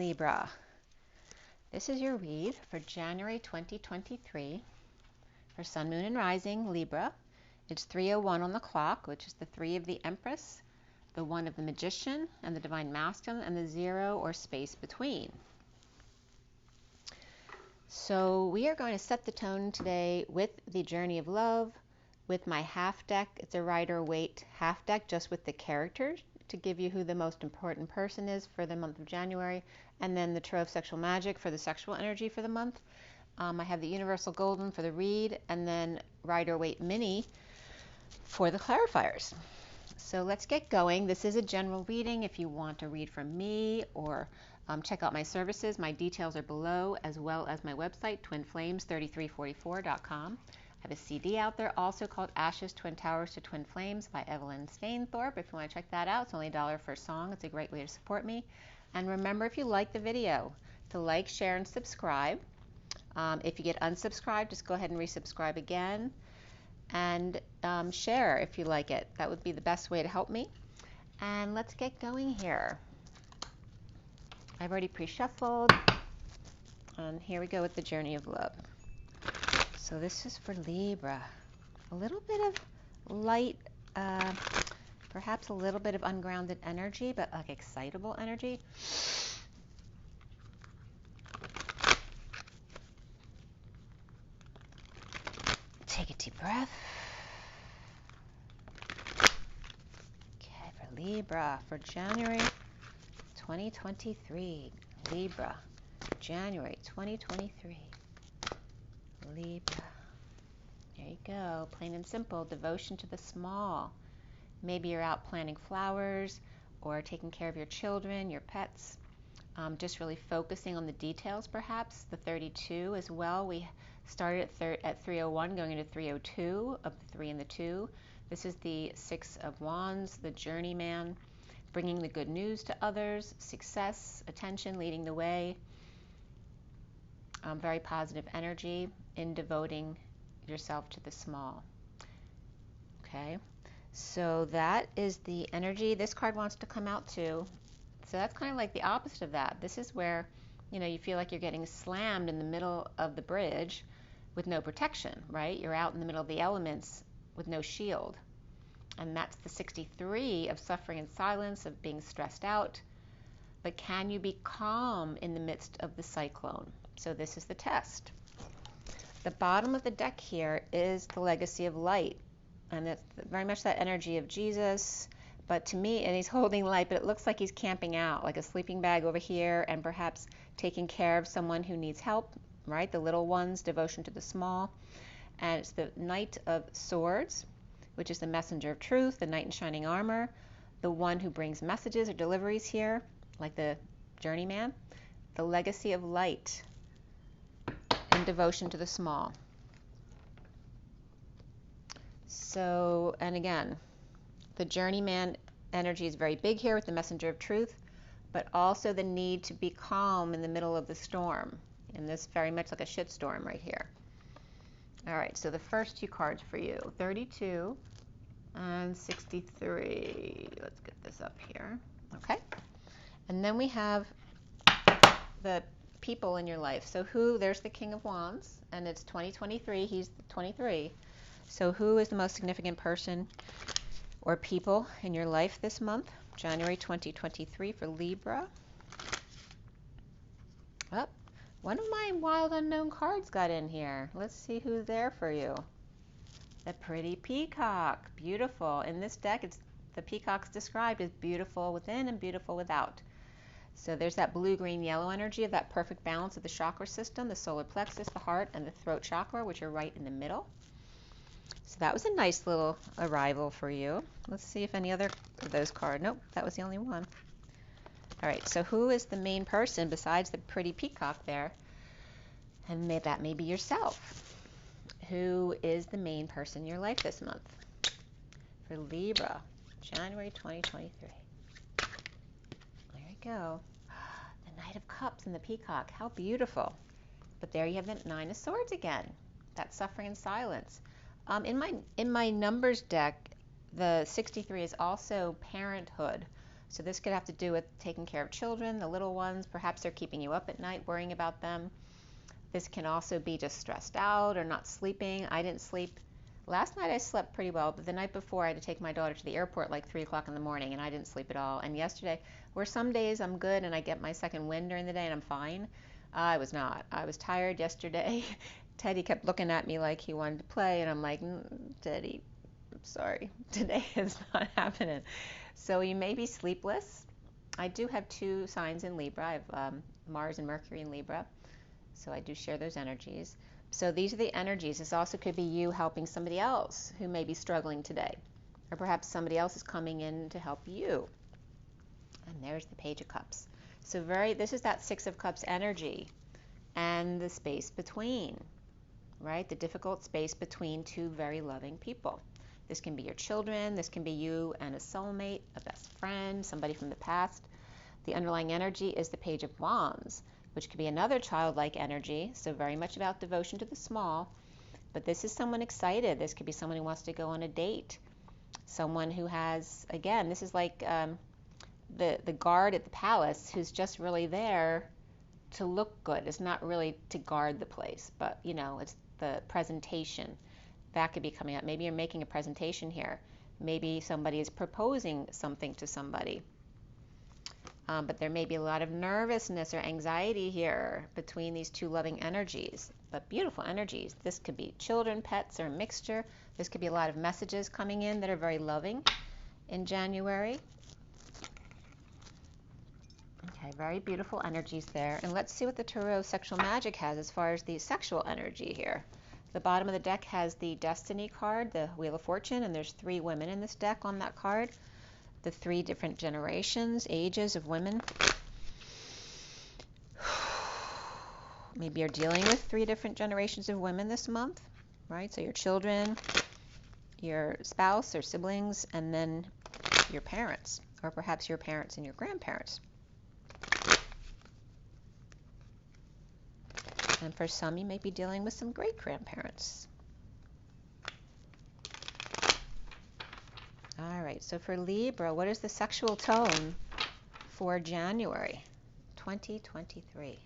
Libra. This is your read for January 2023 for Sun, Moon, and Rising, Libra. It's 3:01 on the clock, which is the 3 of the Empress, the 1 of the Magician, and the Divine Masculine, and the 0 or space between. So we are going to set the tone today with the Journey of Love, with my half deck. It's a Rider-Waite half deck, just with the characters, to give you who the most important person is for the month of January, and then the Tarot of Sexual Magic for the sexual energy for the month. I have the Universal Golden for the read, and then Rider-Waite Mini for the clarifiers. So let's get going. This is a general reading. If you want to read from me or check out my services, my details are below, as well as my website, twinflames3344.com. I have a CD out there also called Ashes, Twin Towers to Twin Flames by Evelyn Stainthorpe. If you want to check that out, it's only $1 for a song. It's a great way to support me. And remember, if you like the video, to like, share, and subscribe. If you get unsubscribed, just go ahead and resubscribe again. And share if you like it. That would be the best way to help me. And let's get going here. I've already pre-shuffled. And here we go with the Journey of Love. So this is for Libra. A little bit of light, perhaps a little bit of ungrounded energy, but like excitable energy. Take a deep breath. Okay, for Libra, for January 2023. Libra, January 2023. Libra. There you go. Plain and simple. Devotion to the small. Maybe you're out planting flowers or taking care of your children, your pets. Just really focusing on the details, perhaps. The 32 as well. We started at 3:01, going into 3:02 of the 3 and the 2. This is the 6 of Wands, the journeyman, bringing the good news to others, success, attention, leading the way. Very positive energy in devoting yourself to the small. Okay, so that is the energy. This card wants to come out too. So that's kind of like the opposite of that. This is where, you know, you feel like you're getting slammed in the middle of the bridge with no protection, right? You're out in the middle of the elements with no shield. And that's the 63 of suffering and silence, of being stressed out. But can you be calm in the midst of the cyclone? So this is the test. The bottom of the deck here is the legacy of light. And it's very much that energy of Jesus. But to me, and he's holding light, but it looks like he's camping out, like a sleeping bag over here, and perhaps taking care of someone who needs help, right? The little ones, devotion to the small. And it's the Knight of Swords, which is the messenger of truth, the knight in shining armor, the one who brings messages or deliveries here, like the journeyman. The legacy of light and devotion to the small. So, and again, the journeyman energy is very big here with the messenger of truth, but also the need to be calm in the middle of the storm. And this very much like a shitstorm right here. All right, so the first 2 cards for you, 32 and 63. Let's get this up here. Okay. And then we have the people in your life. So there's the King of Wands, and it's 2023. He's 23. So who is the most significant person or people in your life this month? January 2023 for Libra. Oh, one of my wild unknown cards got in here. Let's see who's there for you. The pretty peacock. Beautiful. In this deck, the peacock's described as beautiful within and beautiful without. So there's that blue, green, yellow energy of that perfect balance of the chakra system, the solar plexus, the heart, and the throat chakra, which are right in the middle. So that was a nice little arrival for you. Let's see if any other of those cards. Nope, that was the only one. All right, so who is the main person besides the pretty peacock there? And that may be yourself. Who is the main person in your life this month? For Libra, January 2023. There you go. The Knight of Cups and the peacock. How beautiful. But there you have the 9 of Swords again. That suffering and silence. In my numbers deck, the 63 is also parenthood. So this could have to do with taking care of children, the little ones. Perhaps they're keeping you up at night, worrying about them. This can also be just stressed out or not sleeping. I didn't sleep. Last night I slept pretty well, but the night before I had to take my daughter to the airport like 3 o'clock in the morning, and I didn't sleep at all. And yesterday, where some days I'm good and I get my second wind during the day and I'm fine, I was not. I was tired yesterday. Teddy kept looking at me like he wanted to play, and I'm like, Teddy, I'm sorry. Today is not happening. So you may be sleepless. I do have 2 signs in Libra. I have Mars and Mercury in Libra. So I do share those energies. So these are the energies. This also could be you helping somebody else who may be struggling today. Or perhaps somebody else is coming in to help you. And there's the Page of Cups. So this is that 6 of Cups energy and the space between, right? The difficult space between 2 very loving people. This can be your children. This can be you and a soulmate, a best friend, somebody from the past. The underlying energy is the Page of Wands, which could be another childlike energy, so very much about devotion to the small. But this is someone excited. This could be someone who wants to go on a date. Someone who has, again, this is like the guard at the palace who's just really there to look good. It's not really to guard the place, but, it's the presentation. That could be coming up. Maybe you're making a presentation here. Maybe somebody is proposing something to somebody. But there may be a lot of nervousness or anxiety here between these 2 loving energies, but beautiful energies. This could be children, pets, or a mixture. This could be a lot of messages coming in that are very loving in January. Okay, very beautiful energies there. And let's see what the Tarot Sexual Magic has as far as the sexual energy here. The bottom of the deck has the Destiny card, the Wheel of Fortune, and there's 3 women in this deck on that card. The 3 different generations, ages of women. Maybe you're dealing with 3 different generations of women this month, right? So your children, your spouse or siblings, and then your parents, or perhaps your parents and your grandparents. And for some, you may be dealing with some great-grandparents. All right, so for Libra, what is the sexual tone for January 2023?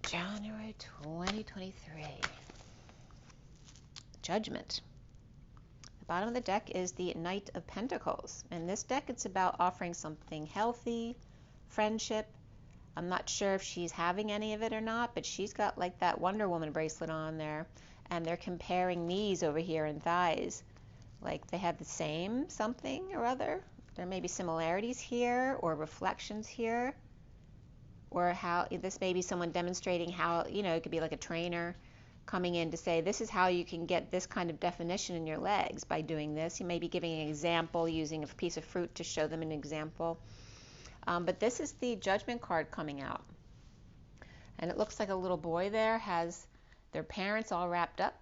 January 2023. Judgment. The bottom of the deck is the Knight of Pentacles. In this deck, it's about offering something healthy, friendship. I'm not sure if she's having any of it or not, but she's got like that Wonder Woman bracelet on there. And they're comparing knees over here and thighs. Like they have the same something or other. There may be similarities here or reflections here. Or how this may be someone demonstrating how, it could be like a trainer coming in to say, this is how you can get this kind of definition in your legs by doing this. You may be giving an example using a piece of fruit to show them an example. But this is the Judgment card coming out. And it looks like a little boy there has their parents all wrapped up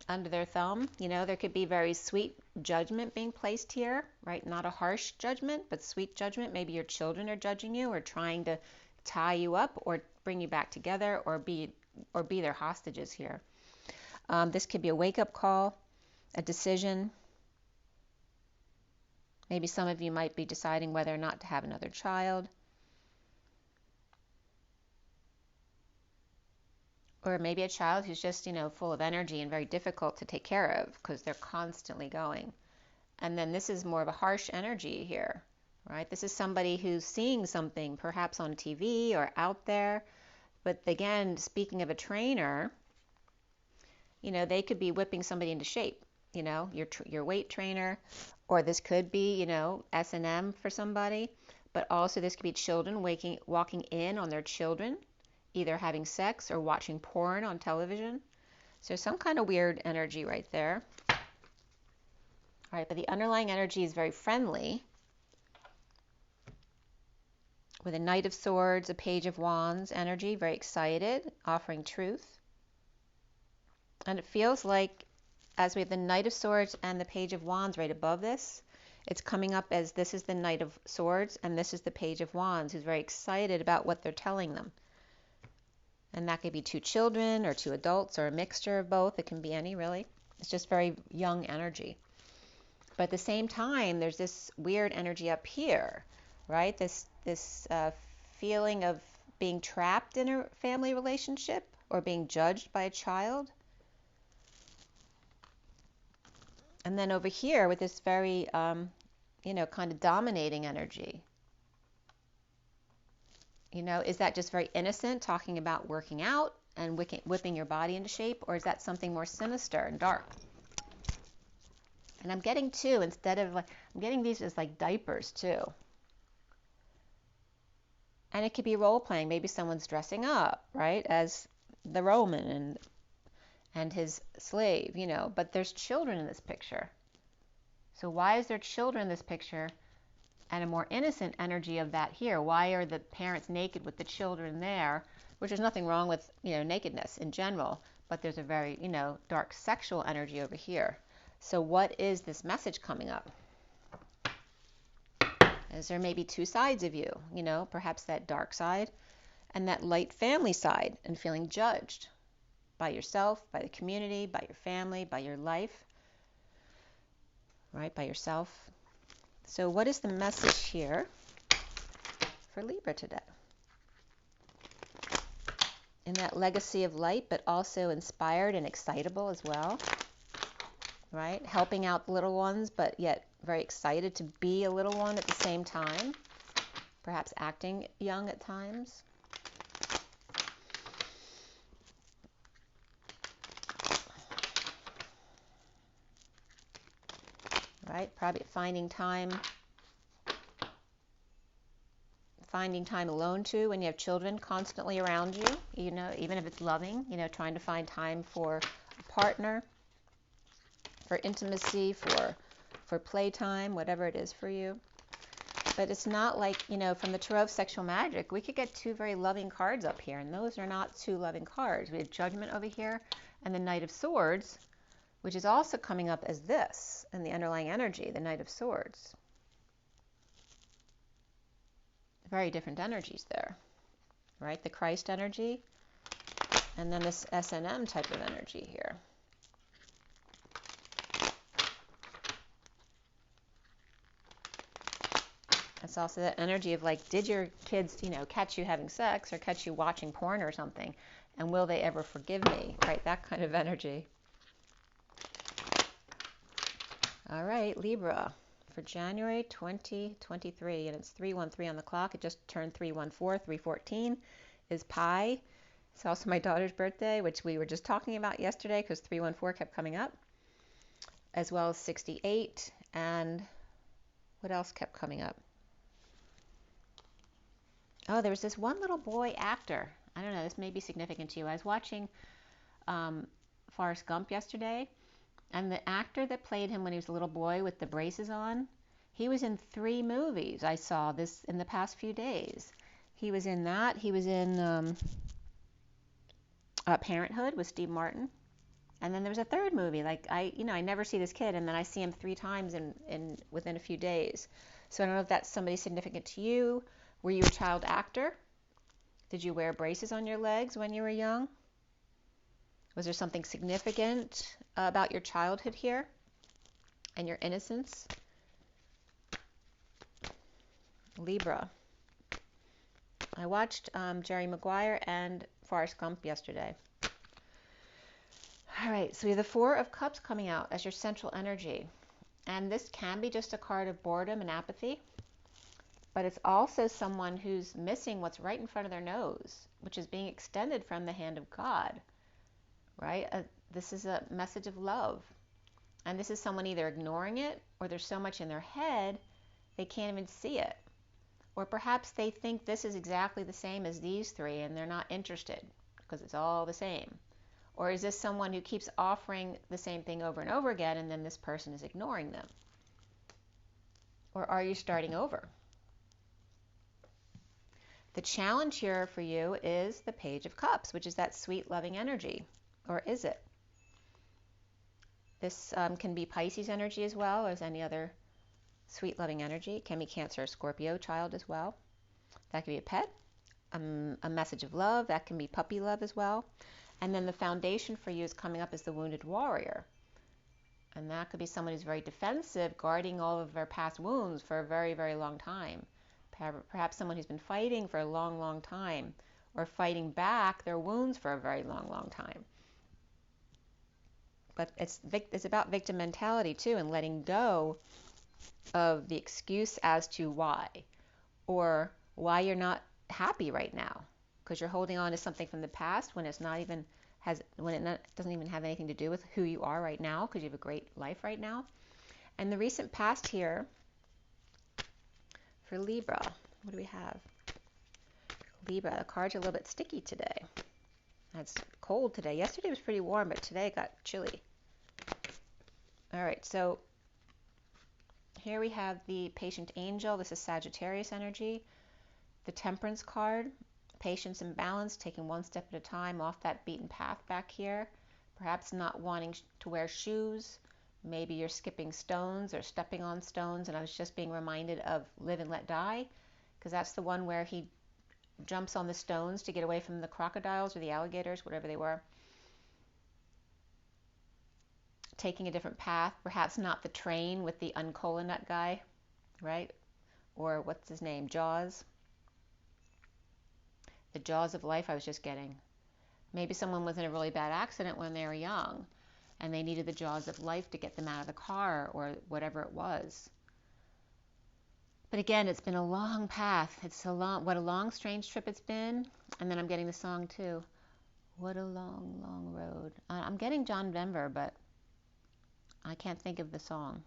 under their thumb. There could be very sweet judgment being placed here, right? Not a harsh judgment, but sweet judgment. Maybe your children are judging you or trying to tie you up or bring you back together or be their hostages here. This could be a wake-up call, a decision. Maybe some of you might be deciding whether or not to have another child. Or maybe a child who's just, full of energy and very difficult to take care of because they're constantly going. And then this is more of a harsh energy here, right? This is somebody who's seeing something perhaps on TV or out there. But again, speaking of a trainer, they could be whipping somebody into shape, your weight trainer, or this could be, S&M for somebody. But also this could be children walking in on their children, either having sex or watching porn on television. So some kind of weird energy right there. All right, but the underlying energy is very friendly. With a Knight of Swords, a Page of Wands energy, very excited, offering truth. And it feels like, as we have the Knight of Swords and the Page of Wands right above this, it's coming up as this is the Knight of Swords and this is the Page of Wands, who's very excited about what they're telling them. And that could be 2 children or 2 adults or a mixture of both. It can be any, really. It's just very young energy. But at the same time, there's this weird energy up here, right? This feeling of being trapped in a family relationship or being judged by a child. And then over here with this very, kind of dominating energy. Is that just very innocent, talking about working out and whipping your body into shape, or is that something more sinister and dark? And I'm getting two, instead of I'm getting these as like diapers too. And it could be role playing. Maybe someone's dressing up, right, as the Roman and his slave, but there's children in this picture. So why is there children in this picture and a more innocent energy of that here? Why are the parents naked with the children there? Which there's nothing wrong with, nakedness in general, but there's a very, dark sexual energy over here. So what is this message coming up? Is there maybe two sides of you, perhaps that dark side and that light family side, and feeling judged by yourself, by the community, by your family, by your life, right, by yourself. So what is the message here for Libra today? In that legacy of light, but also inspired and excitable as well, right? Helping out the little ones, but yet very excited to be a little one at the same time, perhaps acting young at times. Right? Probably finding time alone too, when you have children constantly around you, even if it's loving, trying to find time for a partner, for intimacy, for playtime, whatever it is for you. But it's not like, from the Tarot of Sexual Magic, we could get two very loving cards up here, and those are not two loving cards. We have Judgment over here and the Knight of Swords, which is also coming up as this in the underlying energy, the Knight of Swords. Very different energies there, right? The Christ energy, and then this S&M type of energy here. It's also that energy of like, did your kids, catch you having sex or catch you watching porn or something? And will they ever forgive me, right? That kind of energy. All right, Libra. For January 2023, and it's 313 on the clock. It just turned 314. 314 is Pi. It's also my daughter's birthday, which we were just talking about yesterday because 314 kept coming up, as well as 68. And what else kept coming up? Oh, there was this one little boy actor. I don't know, this may be significant to you. I was watching Forrest Gump yesterday, and the actor that played him when he was a little boy with the braces on, he was in 3 movies. I saw this in the past few days. He was in that. He was in Parenthood with Steve Martin. And then there was a 3rd movie. Like I never see this kid, and then I see him 3 times in within a few days. So I don't know if that's somebody significant to you. Were you a child actor? Did you wear braces on your legs when you were young? Was there something significant about your childhood here and your innocence? Libra. I watched Jerry Maguire and Forrest Gump yesterday. All right, so we have the 4 of Cups coming out as your central energy. And this can be just a card of boredom and apathy, but it's also someone who's missing what's right in front of their nose, which is being extended from the hand of God. Right? This is a message of love. And this is someone either ignoring it, or there's so much in their head they can't even see it. Or perhaps they think this is exactly the same as these 3 and they're not interested because it's all the same. Or is this someone who keeps offering the same thing over and over again, and then this person is ignoring them? Or are you starting over? The challenge here for you is the Page of Cups, which is that sweet, loving energy. Or is it? This can be Pisces energy as well as any other sweet, loving energy. It can be Cancer or Scorpio child as well. That could be a pet, a message of love. That can be puppy love as well. And then the foundation for you is coming up as the Wounded Warrior. And that could be someone who's very defensive, guarding all of their past wounds for a very, very long time. Perhaps someone who's been fighting for a long, long time, or fighting back their wounds for a very long, long time. But it's about victim mentality too, and letting go of the excuse as to why, or why you're not happy right now, because you're holding on to something from the past when it's not even doesn't even have anything to do with who you are right now, because you have a great life right now. And the recent past here for Libra, what do we have? Libra, the cards are a little bit sticky today. It's cold today. Yesterday was pretty warm, but today it got chilly. All right, so here we have the patient angel. This is Sagittarius energy. The Temperance card, patience and balance, taking one step at a time off that beaten path back here. Perhaps not wanting to wear shoes. Maybe you're skipping stones or stepping on stones. And I was just being reminded of Live and Let Die, because that's the one where he jumps on the stones to get away from the crocodiles or the alligators, whatever they were. Taking a different path, perhaps not the train with the uncola nut guy, right? Or what's his name? Jaws. The jaws of life I was just getting. Maybe someone was in a really bad accident when they were young, and they needed the jaws of life to get them out of the car or whatever it was. But again, it's been a long path. What a long, strange trip it's been. And then I'm getting the song too. What a long, long road. I'm getting John Denver, but I can't think of the song.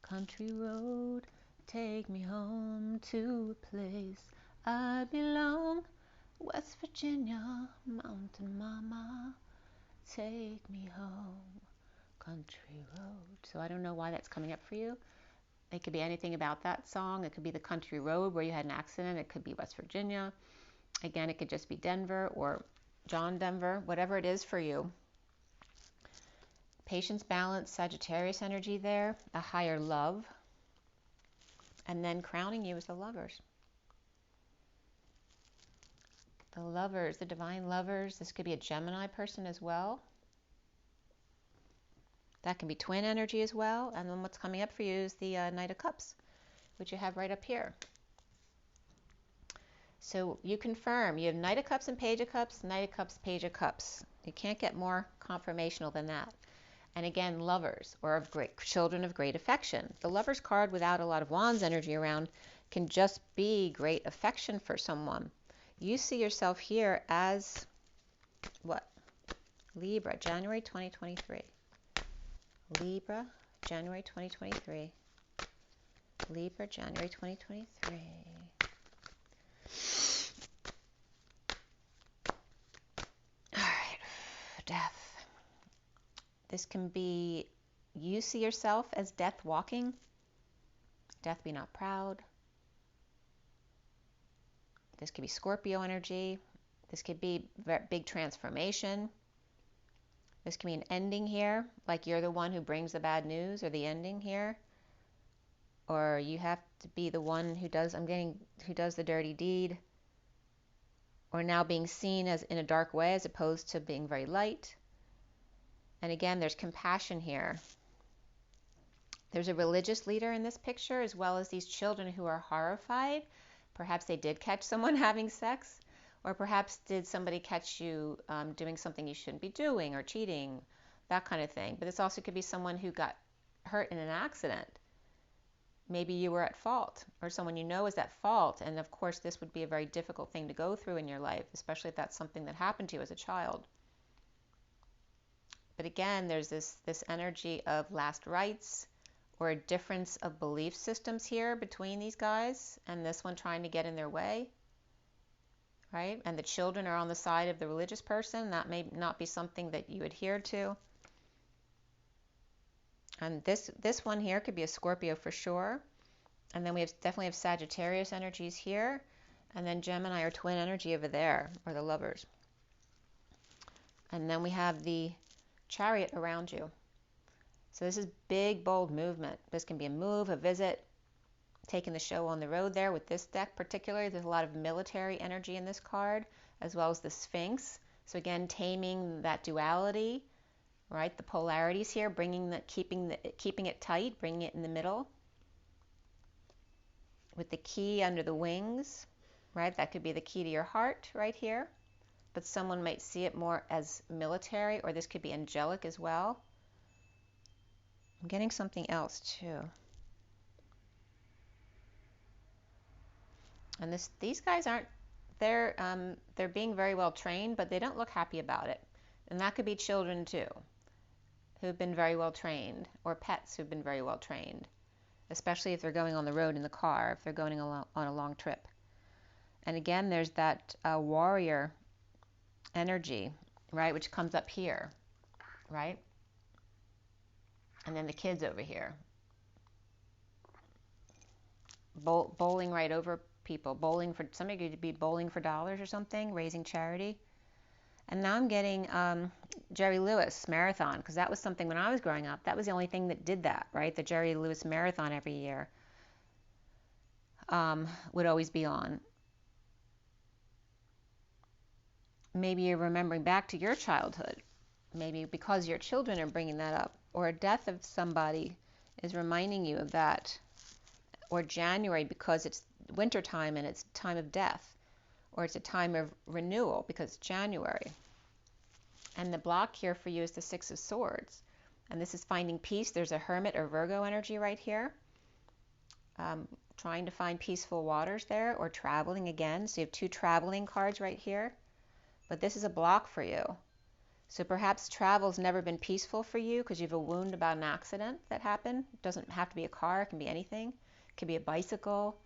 Country road, take me home to a place I belong. West Virginia, mountain mama, take me home. Country road. So I don't know why that's coming up for you. It could be anything about that song. It could be the country road where you had an accident. It could be West Virginia. Again, it could just be Denver or John Denver, whatever it is for you. Patience, balance, Sagittarius energy there, a higher love. And then crowning you is the Lovers. The Lovers, the divine lovers. This could be a Gemini person as well. That can be twin energy as well. And then what's coming up for you is the Knight of Cups, which you have right up here. So you confirm. You have Knight of Cups and Page of Cups, Knight of Cups, Page of Cups. You can't get more confirmational than that. And again, lovers, or children of great affection. The Lovers card without a lot of Wands energy around can just be great affection for someone. You see yourself here as what? Libra, January 2023. Libra, January 2023. Libra, January 2023. All right, death. This can be, you see yourself as death walking. Death be not proud. This could be Scorpio energy. This could be big transformation. This can be an ending here, like you're the one who brings the bad news or the ending here. Or you have to be the one who does the dirty deed. Or now being seen as in a dark way as opposed to being very light. And again, there's compassion here. There's a religious leader in this picture, as well as these children who are horrified. Perhaps they did catch someone having sex. Or perhaps did somebody catch you doing something you shouldn't be doing, or cheating, that kind of thing. But this also could be someone who got hurt in an accident. Maybe you were at fault, or someone you know is at fault. And of course, this would be a very difficult thing to go through in your life, especially if that's something that happened to you as a child. But again, there's this energy of last rites, or a difference of belief systems here between these guys, and this one trying to get in their way. Right? And the children are on the side of the religious person. That may not be something that you adhere to. And this one here could be a Scorpio for sure. And then we definitely have Sagittarius energies here. And then Gemini or twin energy over there, or the Lovers. And then we have the Chariot around you. So this is big, bold movement. This can be a move, a visit, taking the show on the road there with this deck particularly. There's a lot of military energy in this card, as well as the Sphinx, So again, taming that duality, right? The polarities here, keeping it tight, bringing it in the middle. With the key under the wings, right? That could be the key to your heart right here. But someone might see it more as military, or this could be angelic as well. I'm getting something else too. And these guys aren't, they're being very well trained, but they don't look happy about it. And that could be children too, who've been very well trained, or pets who've been very well trained, especially if they're going on the road in the car, if they're going on a long trip. And again, there's that warrior energy, right, which comes up here, right? And then the kids over here. Bowling right over people. Bowling for, somebody could be bowling for dollars or something, raising charity. And now I'm getting Jerry Lewis Marathon, because that was something when I was growing up. That was the only thing that did that, right? The Jerry Lewis Marathon every year would always be on. Maybe you're remembering back to your childhood. Maybe because your children are bringing that up. Or a death of somebody is reminding you of that. Or January because it's winter time and it's time of death. Or it's a time of renewal because it's January. And the block here for you is the Six of Swords. And this is finding peace. There's a Hermit or Virgo energy right here. Trying to find peaceful waters there, or traveling again. So you have two traveling cards right here. But this is a block for you. So perhaps travel's never been peaceful for you because you have a wound about an accident that happened. It doesn't have to be a car. It can be anything. It could be a bicycle,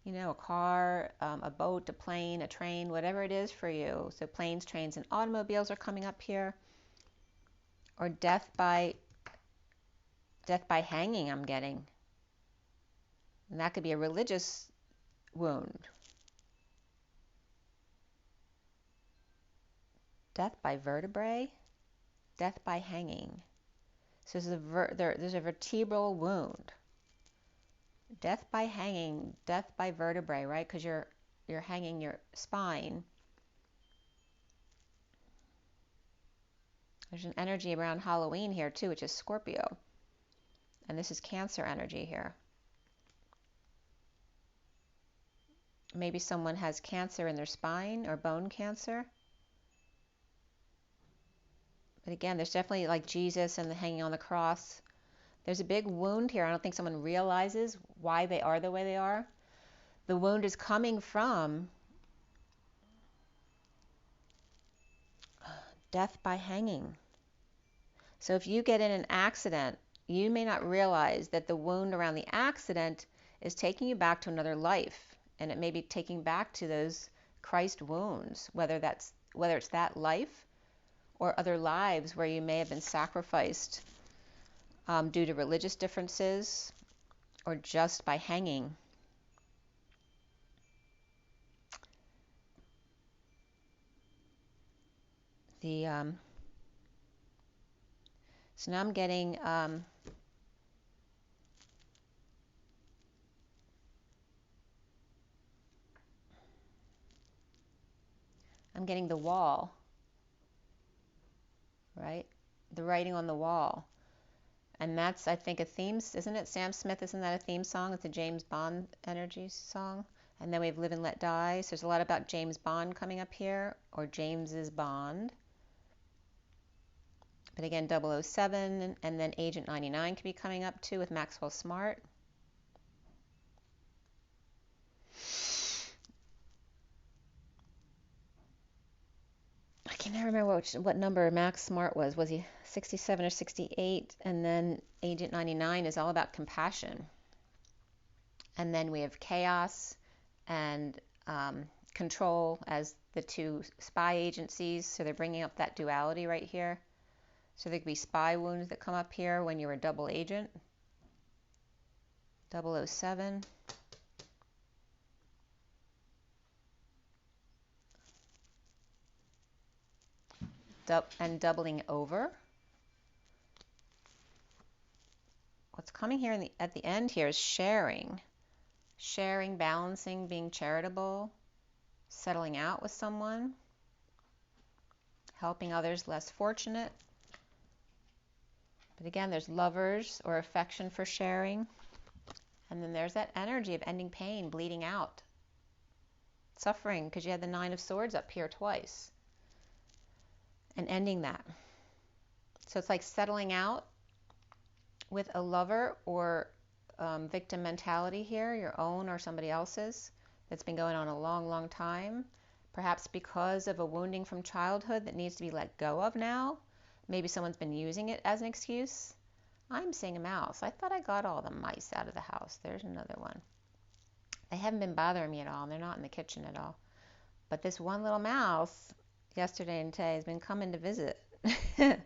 you know, a car, a boat, a plane, a train, whatever it is for you. So planes, trains, and automobiles are coming up here. Or death by hanging, I'm getting. And that could be a religious wound. Death by vertebrae, death by hanging. So there's a vertebral wound. Death by hanging, death by vertebrae, right? Because you're hanging your spine. There's an energy around Halloween here too, which is Scorpio. And this is Cancer energy here. Maybe someone has cancer in their spine or bone cancer. But again, there's definitely like Jesus and the hanging on the cross. There's a big wound here. I don't think someone realizes why they are the way they are. The wound is coming from death by hanging. So if you get in an accident, you may not realize that the wound around the accident is taking you back to another life. And it may be taking back to those Christ wounds, whether it's that life or other lives where you may have been sacrificed due to religious differences or just by hanging. So now I'm getting the wall, right? The writing on the wall. And that's, I think, a theme, isn't it? Sam Smith, isn't that a theme song? It's a James Bond energy song. And then we have Live and Let Die. So there's a lot about James Bond coming up here, or James's Bond. But again, 007, and then Agent 99 could be coming up too with Maxwell Smart. I can never remember what number Max Smart was. Was he 67 or 68? And then Agent 99 is all about compassion. And then we have Chaos and Control as the two spy agencies. So they're bringing up that duality right here. So there could be spy wounds that come up here when you're a double agent. 007. And doubling over. What's coming here at the end here is sharing. Sharing, balancing, being charitable, settling out with someone. helping others less fortunate. But again, there's lovers or affection for sharing. And then there's that energy of ending pain, bleeding out, suffering, because you had the Nine of Swords up here twice. And ending that. So it's like settling out with a lover or victim mentality here, your own or somebody else's, that's been going on a long, long time. Perhaps because of a wounding from childhood that needs to be let go of now. Maybe someone's been using it as an excuse. I'm seeing a mouse. I thought I got all the mice out of the house. There's another one. They haven't been bothering me at all, and they're not in the kitchen at all. But this one little mouse, yesterday and today, has been coming to visit. They're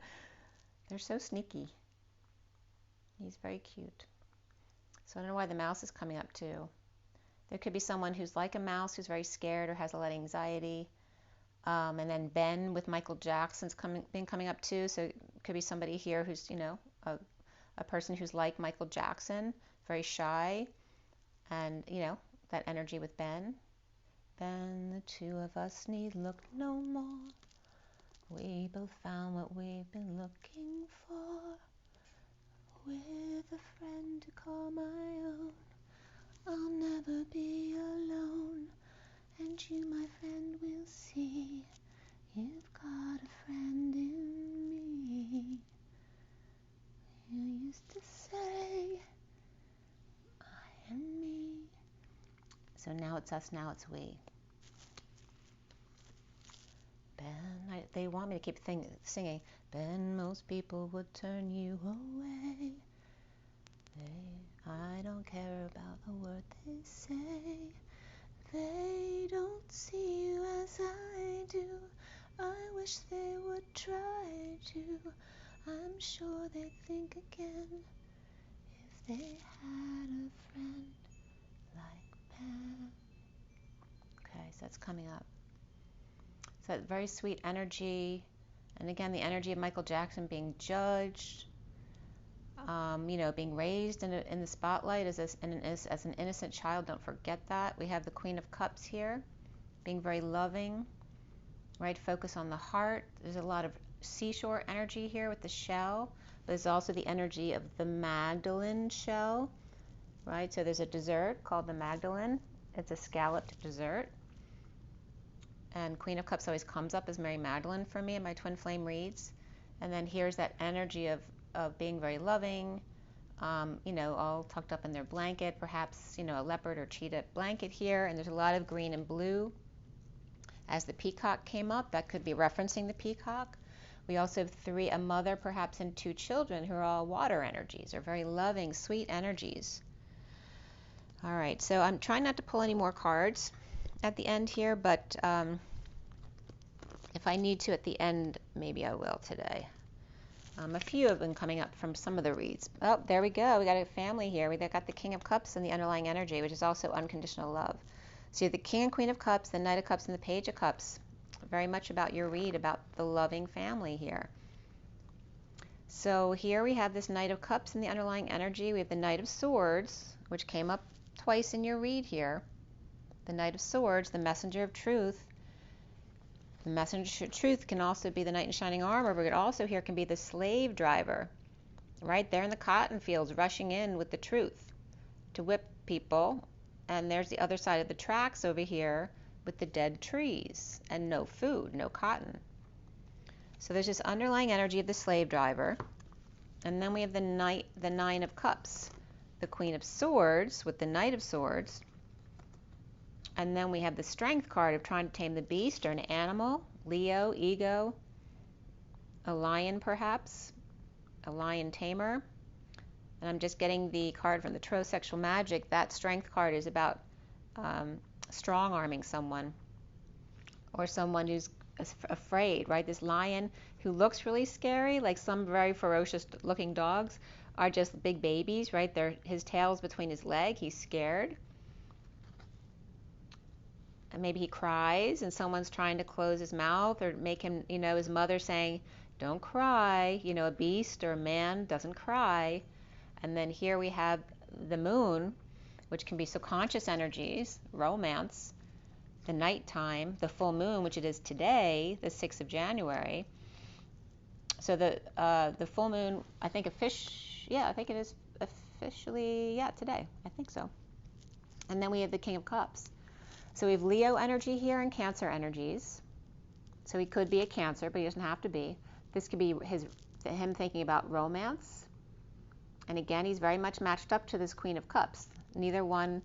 so sneaky. He's very cute. So I don't know why the mouse is coming up too. There could be someone who's like a mouse, who's very scared or has a lot of anxiety. And then Ben with Michael Jackson's been coming up too. So it could be somebody here who's, you know, a person who's like Michael Jackson, very shy, and, you know, that energy with Ben. Ben, the two of us need look no more. We both found what we've been looking for. With a friend to call my own, I'll never be alone. And you, my friend, will see you've got a friend in me. You used to say, I am me. So now it's us, now it's we. Ben, they want me to keep singing. Ben, most people would turn you away. I don't care about the word they say. They don't see you as I do. I wish they would try to. I'm sure they'd think again if they had a friend like Ben. Okay, so that's coming up. So that very sweet energy. And again, the energy of Michael Jackson being judged, you know, being raised in the spotlight as an innocent child. Don't forget that. We have the Queen of Cups here, being very loving, right? Focus on the heart. There's a lot of seashore energy here with the shell. But there's also the energy of the Magdalene shell, right? So there's a dessert called the Magdalene. It's a scalloped dessert. And Queen of Cups always comes up as Mary Magdalene for me in my twin flame reads. And then here's that energy of being very loving, you know, all tucked up in their blanket, perhaps, you know, a leopard or cheetah blanket here. And there's a lot of green and blue. As the peacock came up, that could be referencing the peacock. We also have a mother perhaps and two children who are all water energies, or very loving, sweet energies. All right, so I'm trying not to pull any more cards at the end here, but if I need to at the end, maybe I will today. A few have been coming up from some of the reads. Oh, there we go. We got a family here. We got the King of Cups and the underlying energy, which is also unconditional love. So you have the King and Queen of Cups, the Knight of Cups, and the Page of Cups. Very much about your read, about the loving family here. So here we have this Knight of Cups and the underlying energy. We have the Knight of Swords, which came up twice in your read here. The Knight of Swords, the messenger of truth. The messenger of truth can also be the knight in shining armor, but it also here can be the slave driver, right there in the cotton fields, rushing in with the truth to whip people. And there's the other side of the tracks over here with the dead trees and no food, no cotton. So there's this underlying energy of the slave driver. And then we have the Nine of Cups, the Queen of Swords with the Knight of Swords. And then we have the Strength card of trying to tame the beast or an animal, Leo, ego, a lion perhaps, a lion tamer. And I'm just getting the card from the Tarot Sexual Magic. That Strength card is about strong-arming someone or someone who's afraid, right? This lion who looks really scary, like some very ferocious-looking dogs, are just big babies, right? His tail's between his leg. He's scared. And maybe he cries and someone's trying to close his mouth or make him, you know, his mother saying, don't cry. You know, a beast or a man doesn't cry. And then here we have the Moon, which can be subconscious energies, romance. the nighttime, the full moon, which it is today, the 6th of January. So the full moon, I think I think it is officially, today. I think so. And then we have the King of Cups. So we have Leo energy here and Cancer energies. So he could be a Cancer, but he doesn't have to be. This could be him thinking about romance. And again, he's very much matched up to this Queen of Cups. Neither one,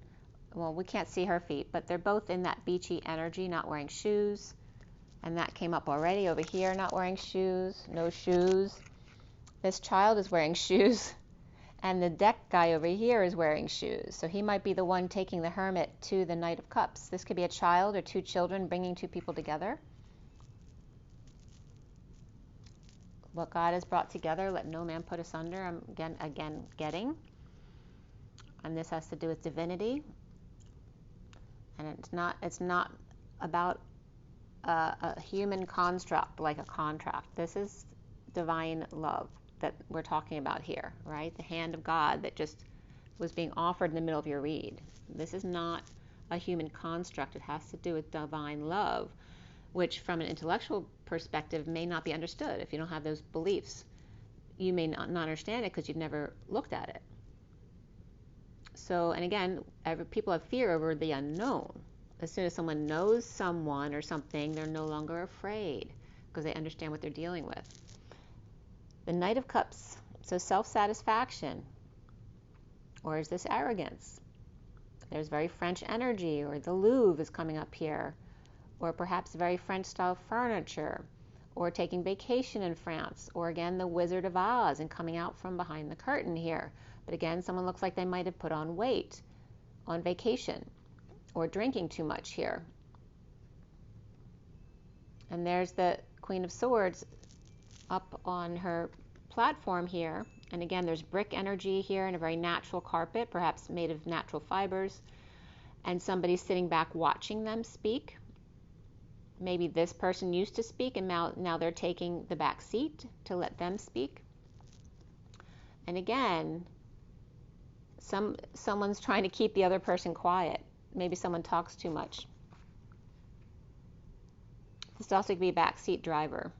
well, we can't see her feet, but they're both in that beachy energy, not wearing shoes. And that came up already over here, not wearing shoes, no shoes. This child is wearing shoes. And the deck guy over here is wearing shoes. So he might be the one taking the Hermit to the Knight of Cups. This could be a child or two children bringing two people together. What God has brought together, let no man put asunder. I'm again getting. And this has to do with divinity. And it's not about a human construct like a contract. This is divine love that we're talking about here, right? The hand of God that just was being offered in the middle of your read. This is not a human construct. It has to do with divine love, which from an intellectual perspective may not be understood. If you don't have those beliefs, you may not understand it because you've never looked at it. So, and again, people have fear over the unknown. As soon as someone knows someone or something, they're no longer afraid because they understand what they're dealing with. The Knight of Cups, so self-satisfaction, or is this arrogance? There's very French energy, or the Louvre is coming up here, or perhaps very French-style furniture, or taking vacation in France, or again the Wizard of Oz and coming out from behind the curtain here. But again, someone looks like they might have put on weight on vacation, or drinking too much here. And there's the Queen of Swords up on her platform here. And again, there's brick energy here and a very natural carpet, perhaps made of natural fibers. And somebody's sitting back watching them speak. Maybe this person used to speak and now they're taking the back seat to let them speak. And again, someone's trying to keep the other person quiet. Maybe someone talks too much. This also could be a backseat driver.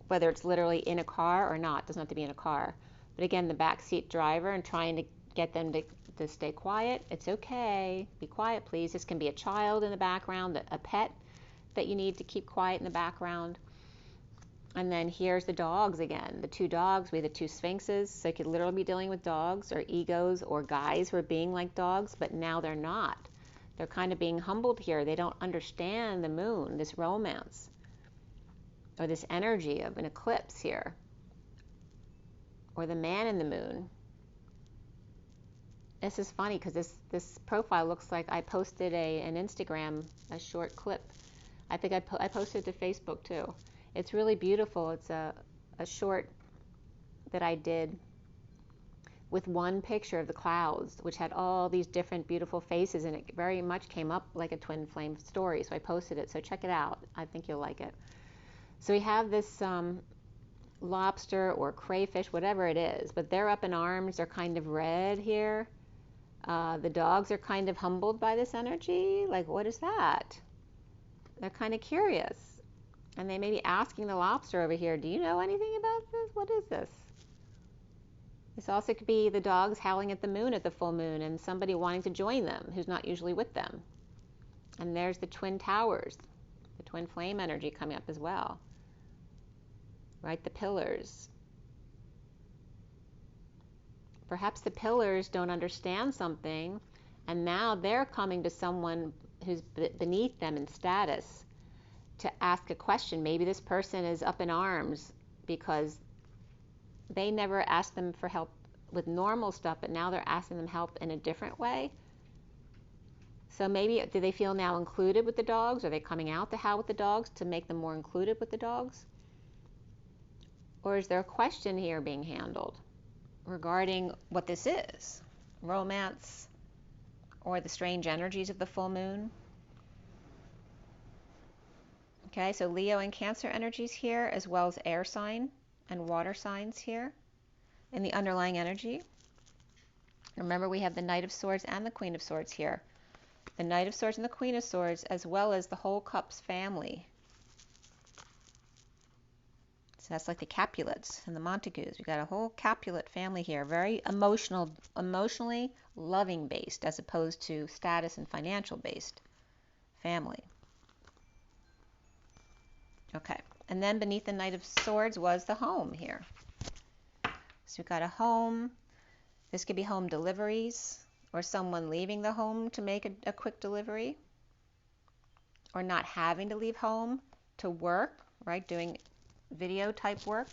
Whether it's literally in a car or not, doesn't have to be in a car. But again, the backseat driver and trying to get them to stay quiet. It's okay. Be quiet, please. This can be a child in the background, a pet that you need to keep quiet in the background. And then here's the dogs again. The two dogs, we have the two sphinxes. So you could literally be dealing with dogs or egos or guys who are being like dogs, but now they're not. They're kind of being humbled here. They don't understand the moon, this romance, or this energy of an eclipse here, or the man in the moon. This is funny because this profile looks like I posted an Instagram, a short clip. I think I posted it to Facebook too. It's really beautiful. It's a short that I did with one picture of the clouds, which had all these different beautiful faces, and it very much came up like a twin flame story. So I posted it. So check it out. I think you'll like it. So we have this lobster or crayfish, whatever it is, but they're up in arms. They're kind of red here. The dogs are kind of humbled by this energy. Like, what is that? They're kind of curious. And they may be asking the lobster over here, do you know anything about this? What is this? This also could be the dogs howling at the moon at the full moon and somebody wanting to join them who's not usually with them. And there's the twin towers, the twin flame energy coming up as well. Right, the pillars. Perhaps the pillars don't understand something, and now they're coming to someone who's beneath them in status to ask a question. Maybe this person is up in arms because they never asked them for help with normal stuff, but now they're asking them help in a different way. So maybe, do they feel now included with the dogs? Are they coming out to howl with the dogs to make them more included with the dogs? Or is there a question here being handled regarding what this is? Romance or the strange energies of the full moon? Okay, so Leo and Cancer energies here, as well as air sign and water signs here in the underlying energy. Remember, we have the Knight of Swords and the Queen of Swords here. the Knight of Swords and the Queen of Swords, as well as the whole Cups family. So that's like the Capulets and the Montagues. We've got a whole Capulet family here, very emotionally loving based, as opposed to status and financial based family. Okay, and then beneath the Knight of Swords was the home here. So we've got a home. This could be home deliveries, or someone leaving the home to make a quick delivery, or not having to leave home to work, right, doing video type work.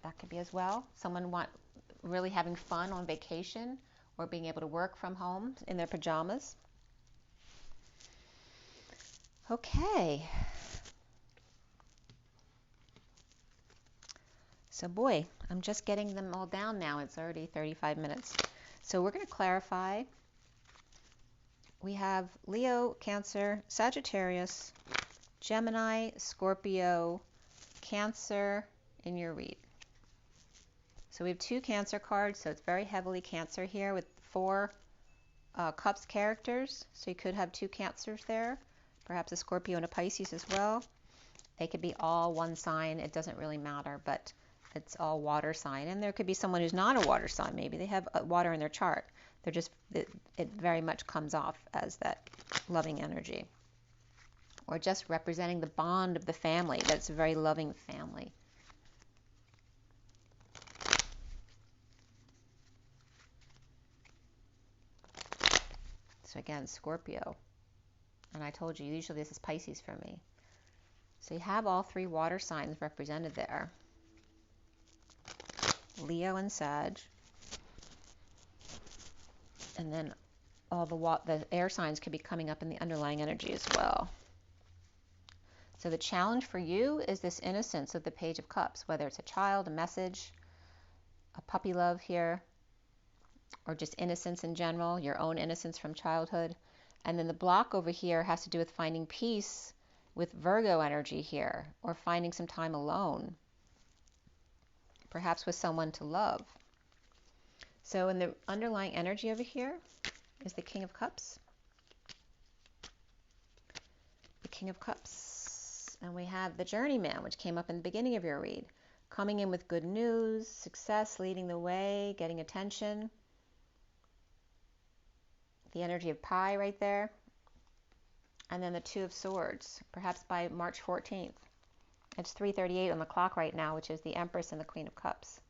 That could be as well. Someone really having fun on vacation, or being able to work from home in their pajamas. Okay. So boy, I'm just getting them all down now. It's already 35 minutes. So we're going to clarify. We have Leo, Cancer, Sagittarius, Gemini, Scorpio, Cancer in your read. So we have 2 Cancer cards, so it's very heavily Cancer here with 4 Cups characters. So you could have 2 Cancers there, perhaps a Scorpio and a Pisces as well. They could be all one sign. It doesn't really matter, but it's all water sign. And there could be someone who's not a water sign. Maybe they have water in their chart. They're just, it very much comes off as that loving energy. Or just representing the bond of the family. That's a very loving family. So again, Scorpio. And I told you, usually this is Pisces for me. So you have all 3 water signs represented there. Leo and Sag. And then all the air signs could be coming up in the underlying energy as well. So the challenge for you is this innocence of the Page of Cups, whether it's a child, a message, a puppy love here, or just innocence in general, your own innocence from childhood. And then the block over here has to do with finding peace with Virgo energy here, or finding some time alone, perhaps with someone to love. So in the underlying energy over here is the King of Cups. The King of Cups. And we have the Journeyman, which came up in the beginning of your read. Coming in with good news, success, leading the way, getting attention. The energy of Pi right there. And then the 2 of Swords, perhaps by March 14th. It's 3:38 on the clock right now, which is the Empress and the Queen of Cups.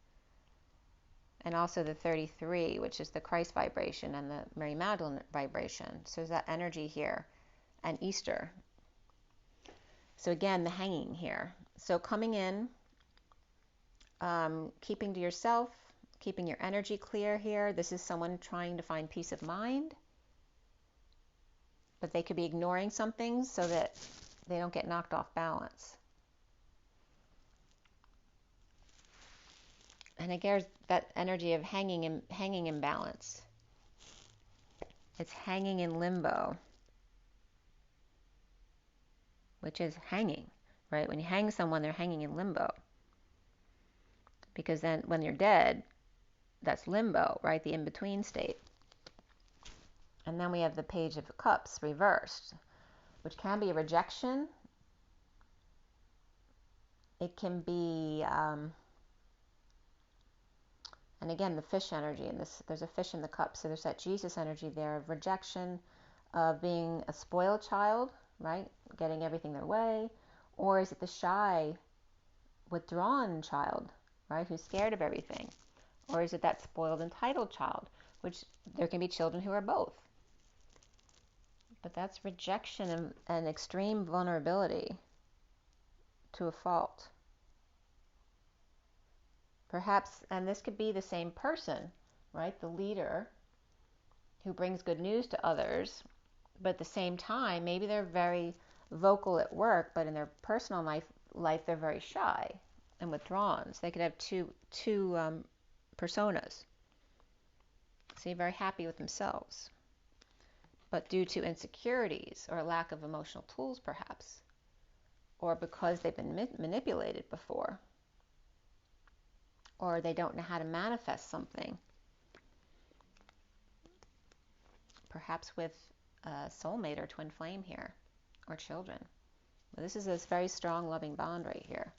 And also the 33, which is the Christ vibration and the Mary Magdalene vibration. So there's that energy here. And Easter. So again, the Hanging here. So coming in, keeping to yourself, keeping your energy clear here. This is someone trying to find peace of mind. But they could be ignoring something so that they don't get knocked off balance. And again, that energy of hanging in balance. It's hanging in limbo, which is hanging, right? When you hang someone, they're hanging in limbo. Because then when you're dead, that's limbo, right? The in-between state. And then we have the Page of Cups reversed, which can be a rejection. It can be, and again, the fish energy. And there's a fish in the cup. So there's that Jesus energy there of rejection, of being a spoiled child, right? Getting everything their way. Or is it the shy, withdrawn child, right? Who's scared of everything? Or is it that spoiled, entitled child, which there can be children who are both. But that's rejection and extreme vulnerability to a fault. Perhaps, and this could be the same person, right? The leader who brings good news to others, but at the same time, maybe they're very vocal at work, but in their personal life they're very shy and withdrawn. So they could have two personas. So you're very happy with themselves. But due to insecurities or lack of emotional tools, perhaps, or because they've been manipulated before, or they don't know how to manifest something, perhaps with a soulmate or twin flame here, or children. But this is a very strong, loving bond right here.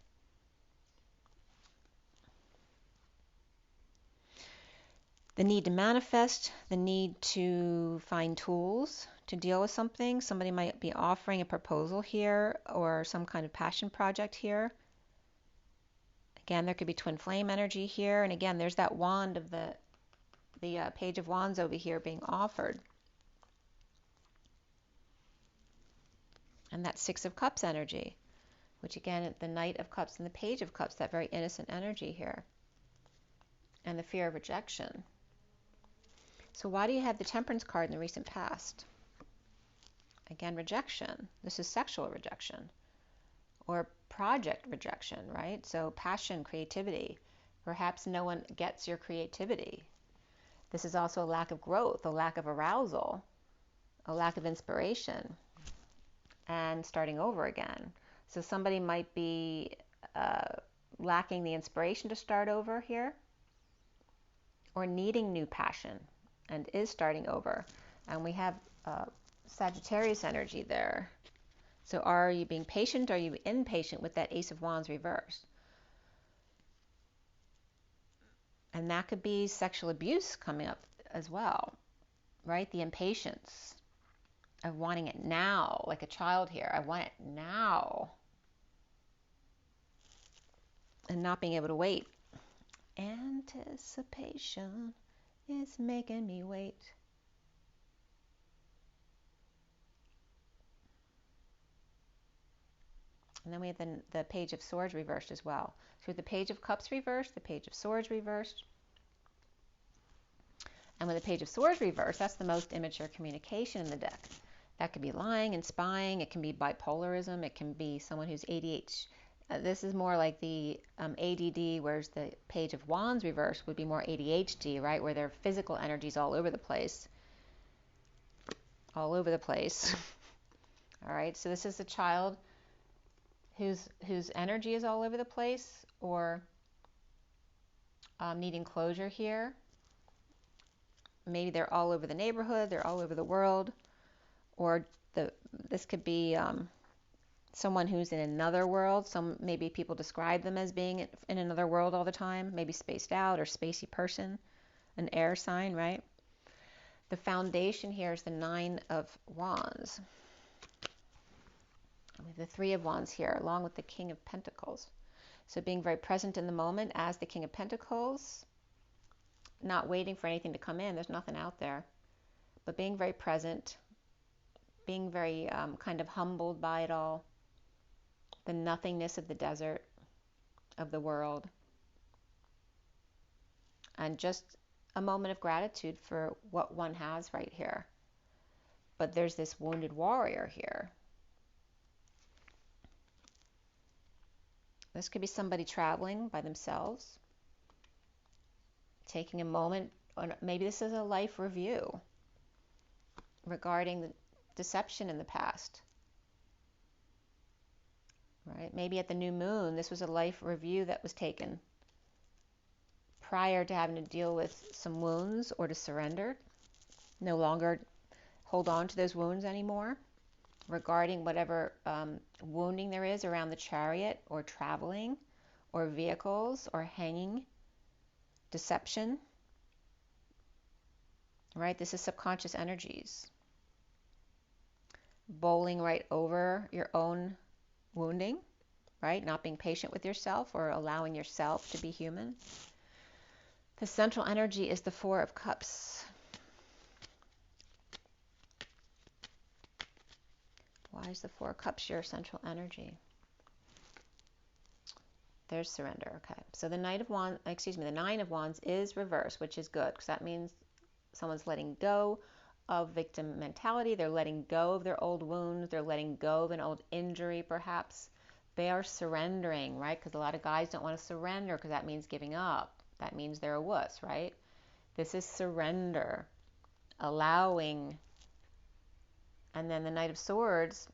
The need to manifest, the need to find tools to deal with something. Somebody might be offering a proposal here or some kind of passion project here. Again, there could be twin flame energy here. And again, there's that wand of the Page of Wands over here being offered. And that Six of Cups energy, which again, the Knight of Cups and the Page of Cups, that very innocent energy here. And the fear of rejection. So why do you have the Temperance card in the recent past? Again, rejection. This is sexual rejection or project rejection, right? So passion, creativity. Perhaps no one gets your creativity. This is also a lack of growth, a lack of arousal, a lack of inspiration, and starting over again. So somebody might be lacking the inspiration to start over here, or needing new passion and is starting over. And we have Sagittarius energy there. So are you being patient? Or are you impatient with that Ace of Wands reversed? And that could be sexual abuse coming up as well, right? The impatience of wanting it now, like a child here. I want it now. And not being able to wait. Anticipation is making me wait. And then we have the Page of Swords reversed as well. So with the Page of Cups reversed, the Page of Swords reversed. And with the Page of Swords reversed, that's the most immature communication in the deck. That could be lying and spying. It can be bipolarism. It can be someone who's ADHD. This is more like the ADD, whereas the Page of Wands reversed would be more ADHD, right? Where their physical energy's all over the place. All over the place. All right, so this is a child whose energy is all over the place, or needing closure here. Maybe they're all over the neighborhood, they're all over the world, or this could be someone who's in another world. Maybe people describe them as being in another world all the time, maybe spaced out or spacey person, an air sign, right? The foundation here is the Nine of Wands. We have the Three of Wands here, along with the King of Pentacles. So being very present in the moment as the King of Pentacles, not waiting for anything to come in. There's nothing out there. But being very present, being very kind of humbled by it all, the nothingness of the desert, of the world, and just a moment of gratitude for what one has right here. But there's this wounded warrior here. This could be somebody traveling by themselves, taking a moment, or maybe this is a life review regarding the deception in the past. Right? Maybe at the new moon, this was a life review that was taken prior to having to deal with some wounds or to surrender. No longer hold on to those wounds anymore, regarding whatever wounding there is around the chariot or traveling or vehicles or hanging, deception. Right? This is subconscious energies. Bowling right over your own wounding, right? Not being patient with yourself or allowing yourself to be human. The central energy is the Four of Cups. Why is the Four of Cups your central energy? There's surrender. Okay. So the Nine of Wands is reversed, which is good, because that means someone's letting go of victim mentality. They're letting go of their old wounds. They're letting go of an old injury, perhaps. They are surrendering, right? Because a lot of guys don't want to surrender because that means giving up. That means they're a wuss, right? This is surrender, allowing. And then the Knight of Swords,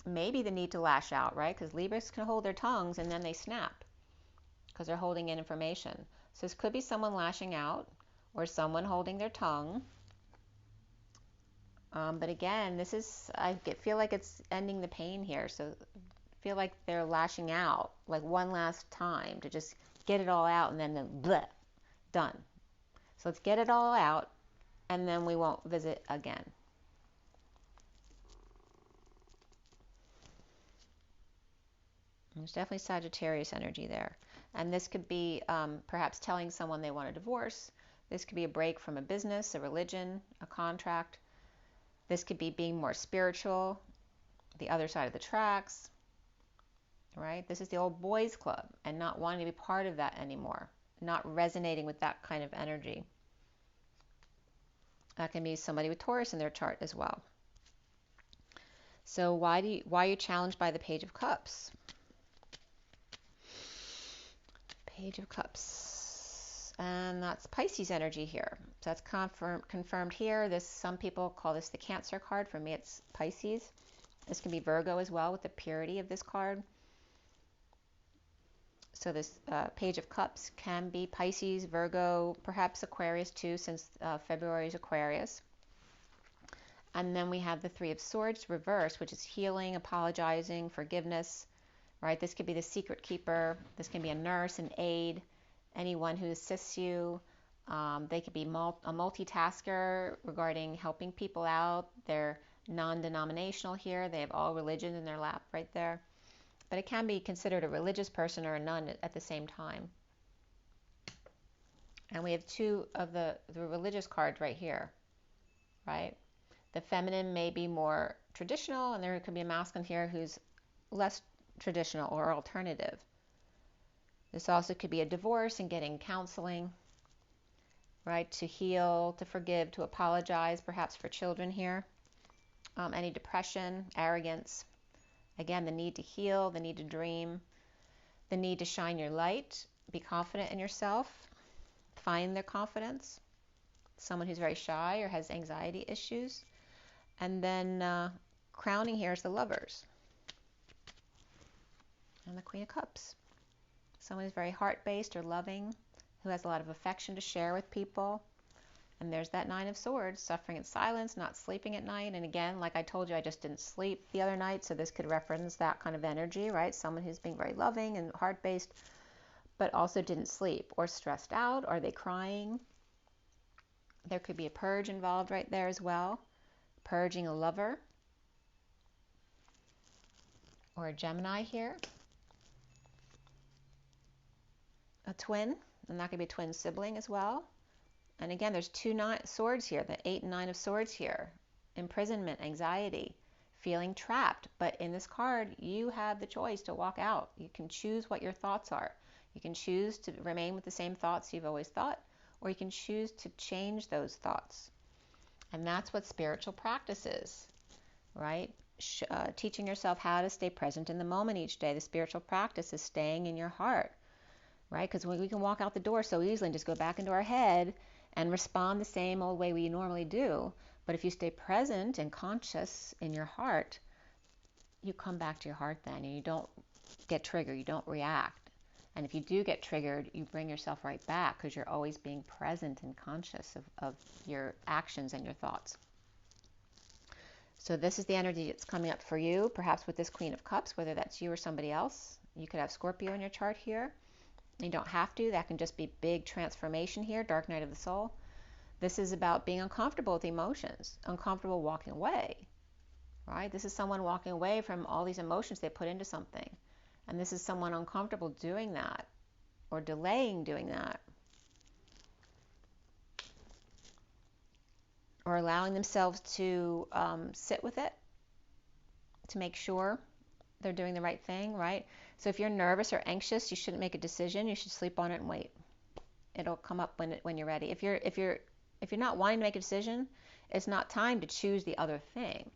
maybe the need to lash out, right? Because Libras can hold their tongues and then they snap because they're holding in information. So this could be someone lashing out or someone holding their tongue. But again, feel like it's ending the pain here. So feel like they're lashing out like one last time to just get it all out and then bleh, done. So let's get it all out and then we won't visit again. There's definitely Sagittarius energy there. And this could be perhaps telling someone they want a divorce. This could be a break from a business, a religion, a contract. This could be being more spiritual, the other side of the tracks, right? This is the old boys club and not wanting to be part of that anymore, not resonating with that kind of energy. That can be somebody with Taurus in their chart as well. So why are you challenged by the Page of Cups? Page of Cups. And that's Pisces energy here. So that's confirmed here. Some people call this the Cancer card. For me, it's Pisces. This can be Virgo as well with the purity of this card. So this Page of Cups can be Pisces, Virgo, perhaps Aquarius too, since February is Aquarius. And then we have the Three of Swords reversed, which is healing, apologizing, forgiveness, right? This could be the secret keeper. This can be a nurse, an aide, anyone who assists you. They could be a multitasker regarding helping people out. They're non-denominational here. They have all religion in their lap right there. But it can be considered a religious person or a nun at the same time. And we have two of the religious cards right here, right? The feminine may be more traditional, and there could be a masculine here who's less traditional or alternative. This also could be a divorce and getting counseling, right? To heal, to forgive, to apologize, perhaps for children here. Any depression, arrogance. Again, the need to heal, the need to dream, the need to shine your light, be confident in yourself, find their confidence. Someone who's very shy or has anxiety issues. And then crowning here is the Lovers. And the Queen of Cups. Someone who's very heart-based or loving, who has a lot of affection to share with people. And there's that Nine of Swords, suffering in silence, not sleeping at night. And again, like I told you, I just didn't sleep the other night, so this could reference that kind of energy, right? Someone who's being very loving and heart-based, but also didn't sleep, or stressed out. Are they crying? There could be a purge involved right there as well. Purging a lover. Or a Gemini here. A twin, and that could be a twin sibling as well. And again, there's two swords here, the 8 and 9 of Swords here. Imprisonment, anxiety, feeling trapped. But in this card, you have the choice to walk out. You can choose what your thoughts are. You can choose to remain with the same thoughts you've always thought, or you can choose to change those thoughts. And that's what spiritual practice is, right? Teaching yourself how to stay present in the moment each day. The spiritual practice is staying in your heart, right? Because we can walk out the door so easily and just go back into our head and respond the same old way we normally do. But if you stay present and conscious in your heart, you come back to your heart then, and you don't get triggered, you don't react. And if you do get triggered, you bring yourself right back because you're always being present and conscious of your actions and your thoughts. So this is the energy that's coming up for you, perhaps with this Queen of Cups, whether that's you or somebody else. You could have Scorpio in your chart here. You don't have to. That can just be big transformation here, Dark Night of the Soul. This is about being uncomfortable with emotions, uncomfortable walking away, right? This is someone walking away from all these emotions they put into something. And this is someone uncomfortable doing that or delaying doing that. Or allowing themselves to sit with it to make sure they're doing the right thing, right? So if you're nervous or anxious, you shouldn't make a decision. You should sleep on it and wait. It'll come up when you're ready. If you're not wanting to make a decision, it's not time to choose the other thing.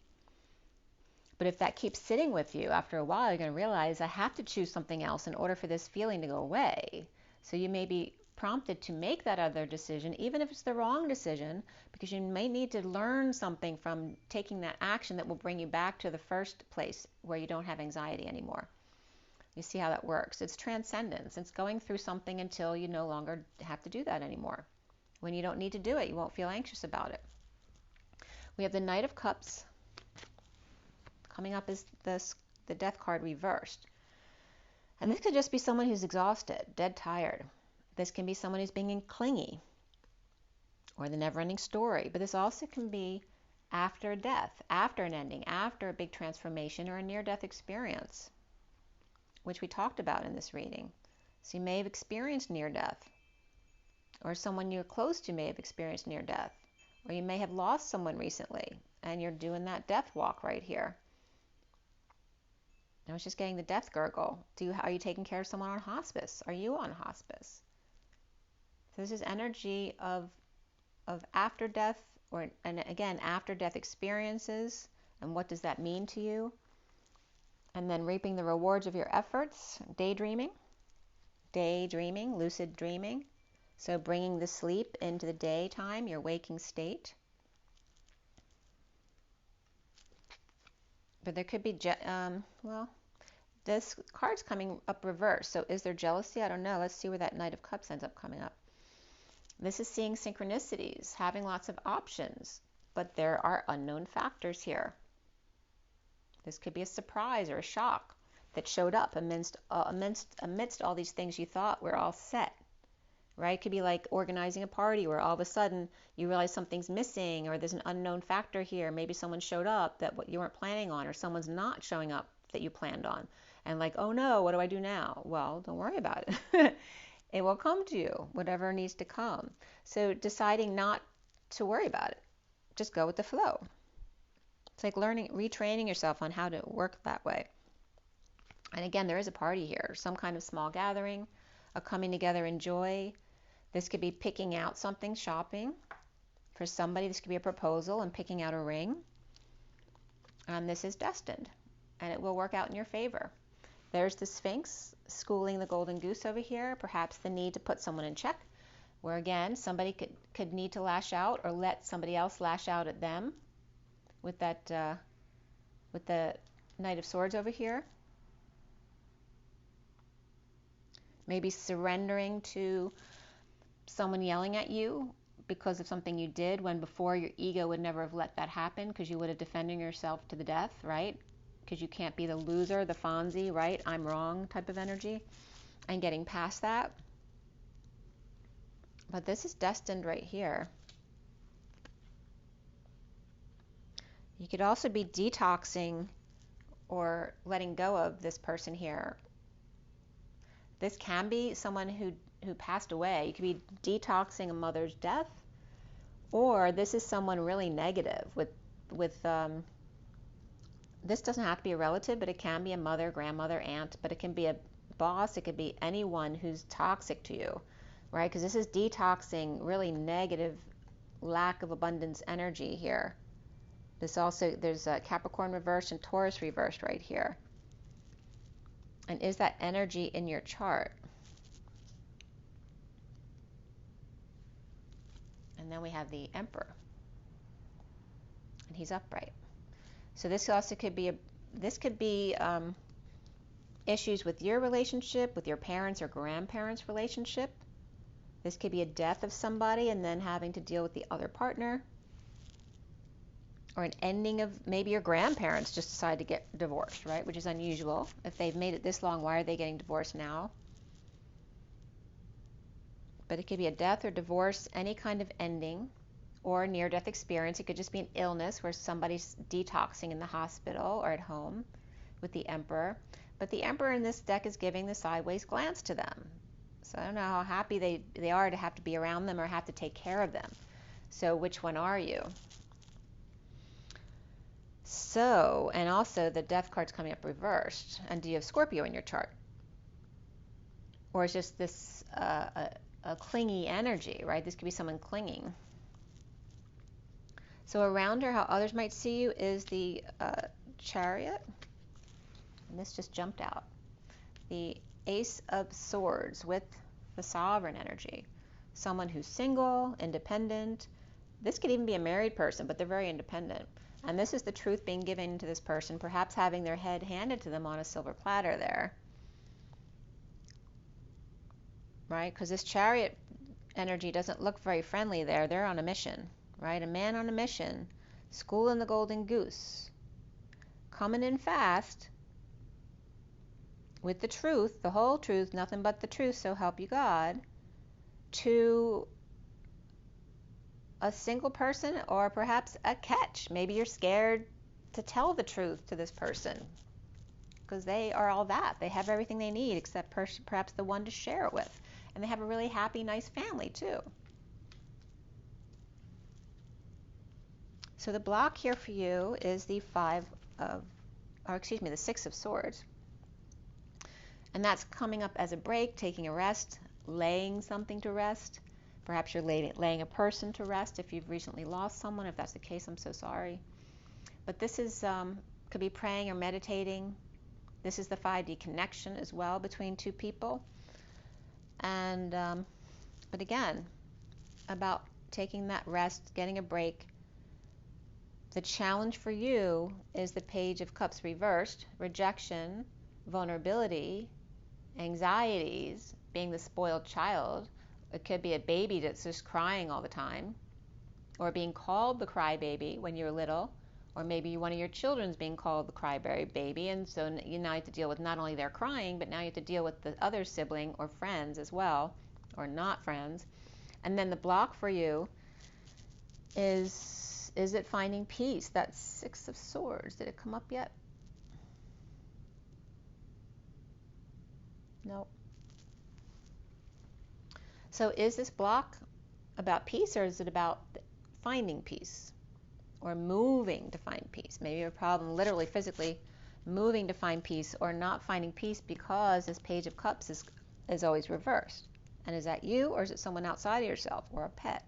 But if that keeps sitting with you, after a while, you're going to realize I have to choose something else in order for this feeling to go away. So you may be prompted to make that other decision, even if it's the wrong decision, because you may need to learn something from taking that action that will bring you back to the first place where you don't have anxiety anymore. You see how that works. It's transcendence. It's going through something until you no longer have to do that anymore. When you don't need to do it, you won't feel anxious about it. We have the Knight of Cups. Coming up is the Death card reversed. And this could just be someone who's exhausted, dead tired. This can be someone who's being clingy, or the never-ending story. But this also can be after death, after an ending, after a big transformation or a near-death experience, which we talked about in this reading. So you may have experienced near-death, or someone you're close to may have experienced near-death, or you may have lost someone recently, and you're doing that death walk right here. I was just getting the death gurgle. Are you taking care of someone on hospice? Are you on hospice? So this is energy of after death, and again, after death experiences, and what does that mean to you? And then reaping the rewards of your efforts, daydreaming, lucid dreaming. So bringing the sleep into the daytime, your waking state. But there could be, well, this card's coming up reversed. So is there jealousy? I don't know. Let's see where that Knight of Cups ends up coming up. This is seeing synchronicities, having lots of options, but there are unknown factors here. This could be a surprise or a shock that showed up amidst all these things you thought were all set, right? It could be like organizing a party where all of a sudden you realize something's missing, or there's an unknown factor here. Maybe someone showed up that what you weren't planning on, or someone's not showing up that you planned on. And like, oh no, what do I do now? Well, don't worry about it. It will come to you, whatever needs to come. So deciding not to worry about it, just go with the flow. It's like retraining yourself on how to work that way. And again, there is a party here, some kind of small gathering, a coming together in joy. This could be picking out something, shopping. For somebody, this could be a proposal and picking out a ring. And this is destined, and it will work out in your favor. There's the Sphinx schooling the golden goose over here, perhaps the need to put someone in check, where again, somebody could need to lash out or let somebody else lash out at them with that, with the Knight of Swords over here. Maybe surrendering to someone yelling at you because of something you did, when before your ego would never have let that happen, because you would have defended yourself to the death, right? Because you can't be the loser, the Fonzie, right? I'm wrong type of energy, and getting past that. But this is destined right here. You could also be detoxing or letting go of this person here. This can be someone who passed away. You could be detoxing a mother's death, or this is someone really negative with this doesn't have to be a relative, but it can be a mother, grandmother, aunt, but it can be a boss, it could be anyone who's toxic to you, right? Because this is detoxing really negative, lack of abundance energy here. This also, there's a Capricorn reversed and Taurus reversed right here. And is that energy in your chart? And then we have the Emperor, and he's upright. So this also could be issues with your relationship, with your parents or grandparents' relationship. This could be a death of somebody and then having to deal with the other partner, or an ending of maybe your grandparents just decided to get divorced, right? Which is unusual. If they've made it this long, why are they getting divorced now? But it could be a death or divorce, any kind of ending, or near-death experience. It could just be an illness where somebody's detoxing in the hospital or at home with the Emperor. But the Emperor in this deck is giving the sideways glance to them. So I don't know how happy they are to have to be around them or have to take care of them. So which one are you? So, and also the Death card's coming up reversed. And do you have Scorpio in your chart? Or is just this a clingy energy, right? This could be someone clinging. So around her, how others might see you is the Chariot. And this just jumped out. The Ace of Swords with the Sovereign energy. Someone who's single, independent. This could even be a married person, but they're very independent. And this is the truth being given to this person, perhaps having their head handed to them on a silver platter there. Right? Because this Chariot energy doesn't look very friendly there. They're on a mission, right? A man on a mission School and the Golden Goose. Coming in fast with the truth, the whole truth, nothing but the truth, so help you God, to a single person or perhaps a catch. Maybe you're scared to tell the truth to this person because they are all that. They have everything they need except perhaps the one to share it with. And they have a really happy, nice family too. So the block here for you is the the Six of Swords. And that's coming up as a break, taking a rest, laying something to rest. Perhaps you're laying a person to rest if you've recently lost someone. If that's the case, I'm so sorry. But this is could be praying or meditating. This is the 5D connection as well between two people. And but again, about taking that rest, getting a break. The challenge for you is the Page of Cups reversed, rejection, vulnerability, anxieties, being the spoiled child. It could be a baby that's just crying all the time, or being called the crybaby when you're little, or maybe one of your children's being called the crybaby, and so you now have to deal with not only their crying, but now you have to deal with the other sibling or friends as well, or not friends. And then the block for you is it finding peace? That Six of Swords. Did it come up yet? No. So is this block about peace, or is it about finding peace or moving to find peace? Maybe you have a problem literally, physically moving to find peace, or not finding peace because this Page of Cups is always reversed. And is that you, or is it someone outside of yourself, or a pet?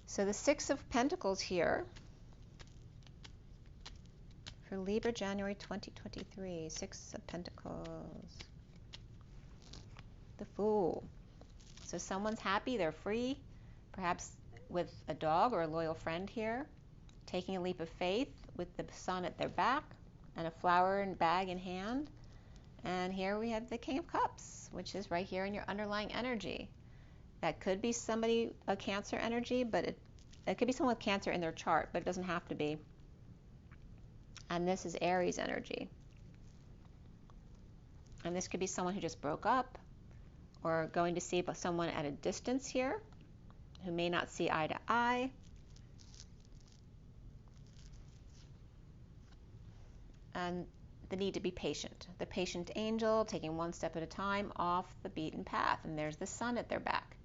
So the Six of Pentacles here for Libra, January 2023. Six of Pentacles. The Fool. So someone's happy, they're free, perhaps with a dog or a loyal friend here, taking a leap of faith with the sun at their back and a flower and bag in hand. And here we have the King of Cups, which is right here in your underlying energy. That could be somebody, a Cancer energy, but it could be someone with Cancer in their chart, but it doesn't have to be. And this is Aries energy. And this could be someone who just broke up, or going to see someone at a distance here, who may not see eye to eye. And the need to be patient. The patient angel, taking one step at a time off the beaten path. And there's the sun at their back.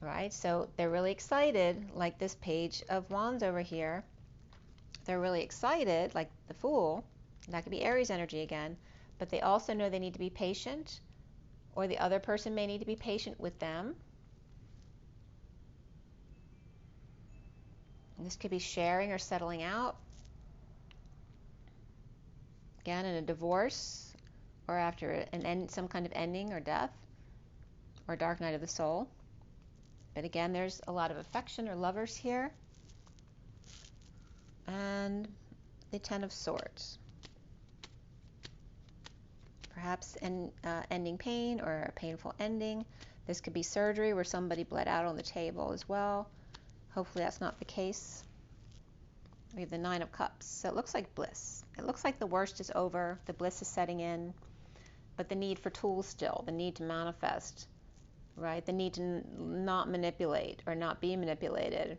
Right? So they're really excited, like this Page of Wands over here. They're really excited, like the Fool. That could be Aries energy again. But they also know they need to be patient, or the other person may need to be patient with them. And this could be sharing or settling out. Again, in a divorce, or after some kind of ending or death, or dark night of the soul. But again, there's a lot of affection or lovers here. And the Ten of Swords. Perhaps ending pain, or a painful ending. This could be surgery where somebody bled out on the table as well. Hopefully that's not the case. We have the Nine of Cups. So it looks like bliss. It looks like the worst is over. The bliss is setting in. But the need for tools still. The need to manifest. Right? The need to not manipulate or not be manipulated.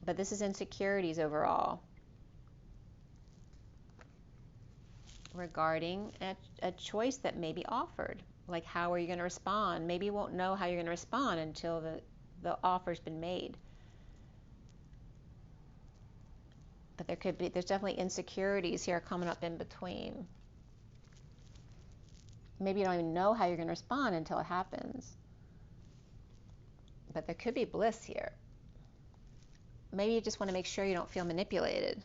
But this is insecurities overall. Regarding a choice that may be offered. Like, how are you going to respond? Maybe you won't know how you're going to respond until the offer's been made. But there's definitely insecurities here coming up in between. Maybe you don't even know how you're going to respond until it happens. But there could be bliss here. Maybe you just want to make sure you don't feel manipulated.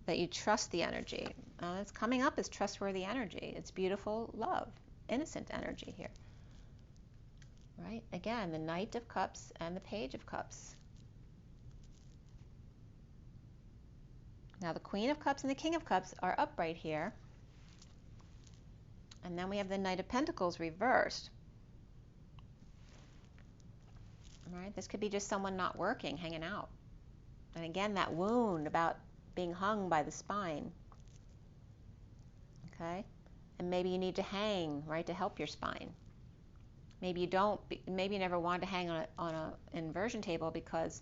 That you trust the energy. It's coming up as trustworthy energy. It's beautiful love, innocent energy here. Right? Again, the Knight of Cups and the Page of Cups. Now the Queen of Cups and the King of Cups are upright here. And then we have the Knight of Pentacles reversed. right? This could be just someone not working, hanging out. And again, that wound about being hung by the spine, okay? And maybe you need to hang, right, to help your spine. Maybe you don't, maybe you never wanted to hang on an inversion table because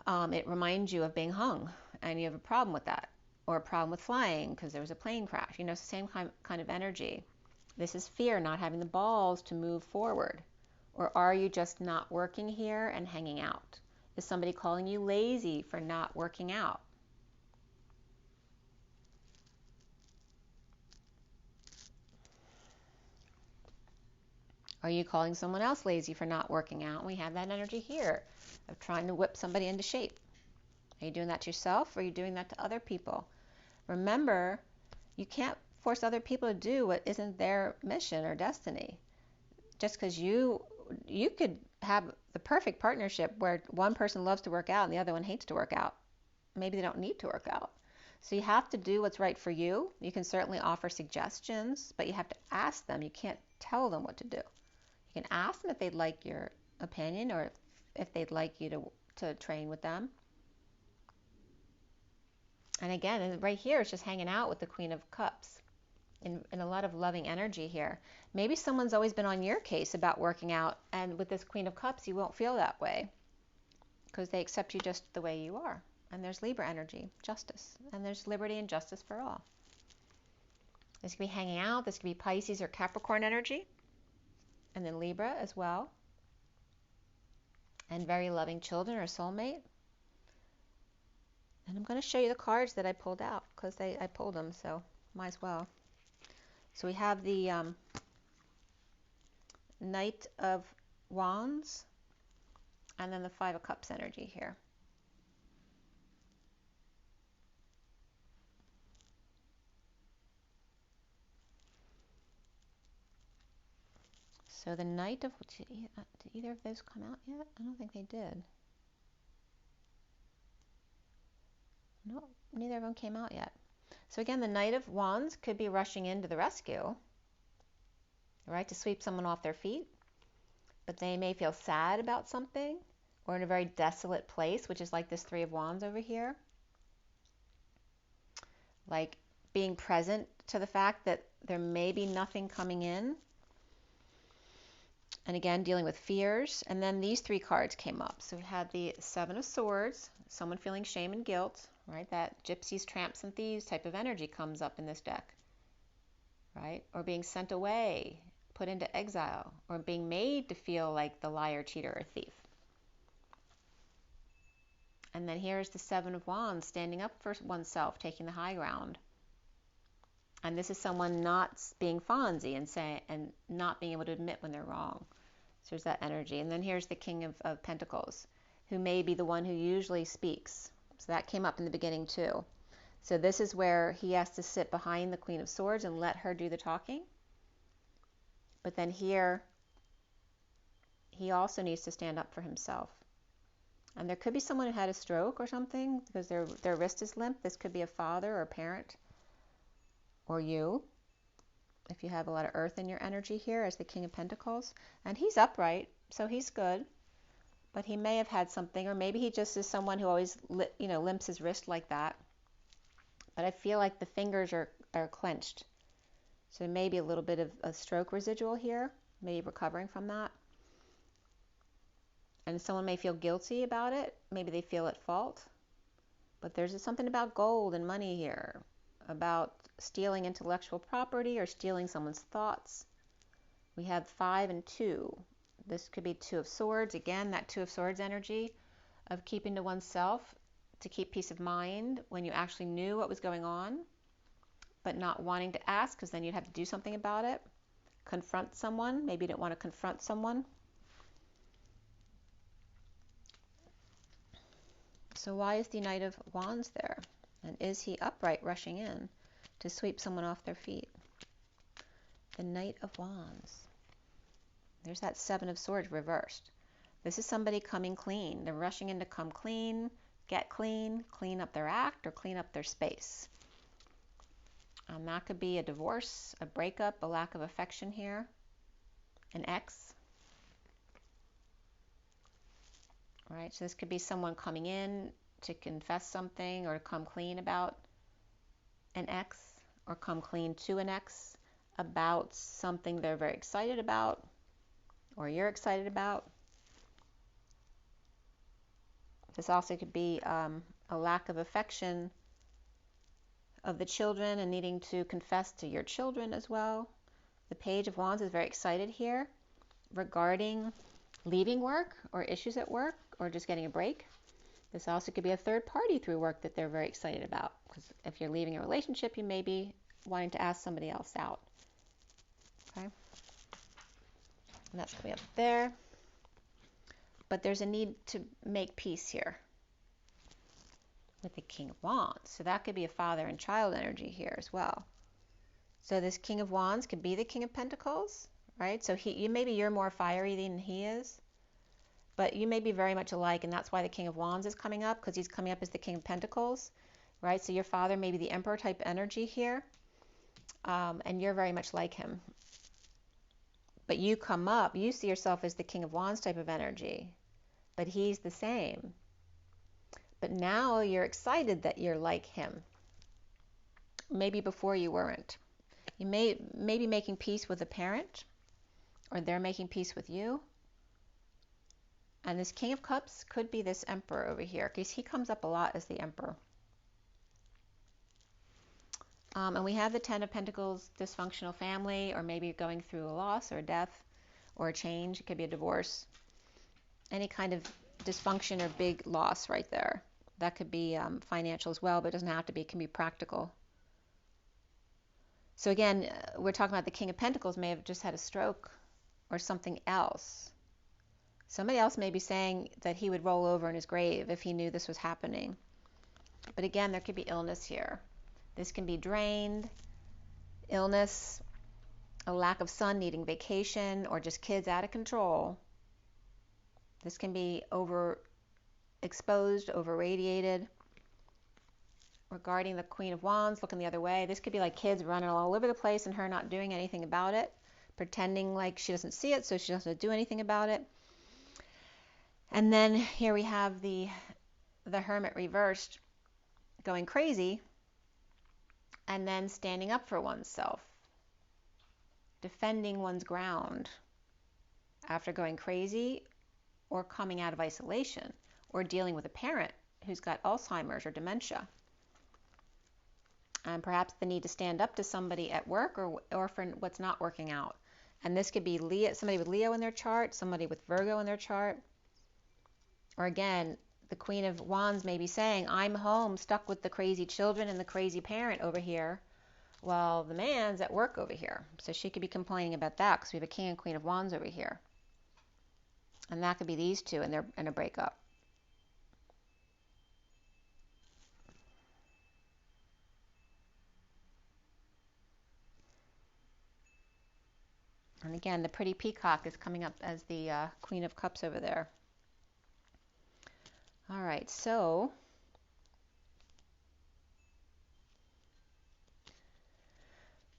it reminds you of being hung and you have a problem with that, or a problem with flying because there was a plane crash. You know, it's the same kind of energy. This is fear, not having the balls to move forward. Or are you just not working here and hanging out? Is somebody calling you lazy for not working out? Are you calling someone else lazy for not working out? We have that energy here of trying to whip somebody into shape. Are you doing that to yourself, or are you doing that to other people? Remember, you can't force other people to do what isn't their mission or destiny. Just because you could have the perfect partnership where one person loves to work out and the other one hates to work out. Maybe they don't need to work out. So you have to do what's right for you. You can certainly offer suggestions, but you have to ask them. You can't tell them what to do. You can ask them if they'd like your opinion, or if they'd like you to train with them. And again, right here, it's just hanging out with the Queen of Cups in a lot of loving energy here. Maybe someone's always been on your case about working out, and with this Queen of Cups, you won't feel that way because they accept you just the way you are. And there's Libra energy, justice, and there's liberty and justice for all. This could be hanging out. This could be Pisces or Capricorn energy, and then Libra as well. And very loving children or soulmate. And I'm going to show you the cards that I pulled out because I pulled them, so might as well. So we have the Knight of Wands, and then the Five of Cups energy here. So the Knight of, did either of those come out yet? I don't think they did. No, neither of them came out yet. So again, the Knight of Wands could be rushing into the rescue, right, to sweep someone off their feet. But they may feel sad about something, or in a very desolate place, which is like this Three of Wands over here. Like being present to the fact that there may be nothing coming in. And again, dealing with fears. And then these three cards came up. So we had the Seven of Swords, someone feeling shame and guilt, right? That gypsies, tramps, and thieves type of energy comes up in this deck, right? Or being sent away, put into exile, or being made to feel like the liar, cheater, or thief. And then here's the Seven of Wands, standing up for oneself, taking the high ground. And this is someone not being Fonzie and not being able to admit when they're wrong. So there's that energy. And then here's the King of Pentacles, who may be the one who usually speaks. So that came up in the beginning too. So this is where he has to sit behind the Queen of Swords and let her do the talking. But then here, he also needs to stand up for himself. And there could be someone who had a stroke or something because their wrist is limp. This could be a father or a parent, or you, if you have a lot of earth in your energy here as the King of Pentacles. And he's upright, so he's good. But he may have had something, or maybe he just is someone who always limps his wrist like that. But I feel like the fingers are clenched. So there may be a little bit of a stroke residual here, maybe recovering from that. And someone may feel guilty about it. Maybe they feel at fault. But there's something about gold and money here, about stealing intellectual property or stealing someone's thoughts. We have 5 and 2. This could be Two of Swords. Again, that Two of Swords energy of keeping to oneself to keep peace of mind when you actually knew what was going on, but not wanting to ask because then you'd have to do something about it. Confront someone. Maybe you didn't want to confront someone. So why is the Knight of Wands there? And is he upright rushing in to sweep someone off their feet? The Knight of Wands. There's that Seven of Swords reversed. This is somebody coming clean. They're rushing in to come clean, get clean, clean up their act, or clean up their space. That could be a divorce, a breakup, a lack of affection here, an ex. right? So this could be someone coming in to confess something or come clean about an ex, or come clean to an ex about something they're very excited about or you're excited about. This also could be a lack of affection of the children and needing to confess to your children as well. The Page of Wands is very excited here regarding leaving work or issues at work or just getting a break. This also could be a third party through work that they're very excited about, because if you're leaving a relationship, you may be wanting to ask somebody else out. Okay, and that's going to be up there. But there's a need to make peace here with the King of Wands. So that could be a father and child energy here as well. So this King of Wands could be the King of Pentacles, right? So maybe you're more fiery than he is, but you may be very much alike, and that's why the King of Wands is coming up, because he's coming up as the King of Pentacles, right? So your father may be the Emperor type energy here, and you're very much like him. But you come up, you see yourself as the King of Wands type of energy, but he's the same. But now you're excited that you're like him. Maybe before you weren't. You may be making peace with a parent, or they're making peace with you. And this King of Cups could be this Emperor over here, because he comes up a lot as the Emperor. And we have the Ten of Pentacles, dysfunctional family, or maybe going through a loss or a death or a change. It could be a divorce. Any kind of dysfunction or big loss right there. That could be financial as well, but it doesn't have to be. It can be practical. So again, we're talking about the King of Pentacles may have just had a stroke or something else. Somebody else may be saying that he would roll over in his grave if he knew this was happening. But again, there could be illness here. This can be drained, illness, a lack of sun, needing vacation, or just kids out of control. This can be overexposed, over-radiated. Regarding the Queen of Wands, looking the other way, this could be like kids running all over the place and her not doing anything about it, pretending like she doesn't see it, so she doesn't do anything about it. And then here we have the Hermit reversed, going crazy, and then standing up for oneself, defending one's ground after going crazy or coming out of isolation or dealing with a parent who's got Alzheimer's or dementia. And perhaps the need to stand up to somebody at work or for what's not working out. And this could be somebody with Leo in their chart, somebody with Virgo in their chart. Or again, the Queen of Wands may be saying, I'm home stuck with the crazy children and the crazy parent over here, while the man's at work over here. So she could be complaining about that, because we have a King and Queen of Wands over here. And that could be these two and they're in a breakup. And again, the pretty peacock is coming up as the Queen of Cups over there. All right, so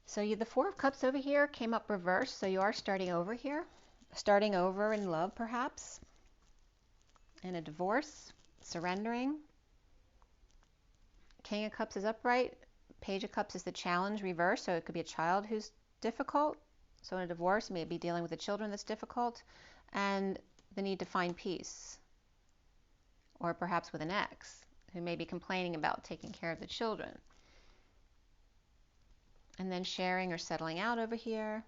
the Four of Cups over here came up reversed, so you are starting over here. Starting over in love, perhaps. In a divorce, surrendering. King of Cups is upright. Page of Cups is the challenge reversed, so it could be a child who's difficult. So in a divorce, maybe dealing with the children that's difficult, and the need to find peace. Or perhaps with an ex who may be complaining about taking care of the children. And then sharing or settling out over here.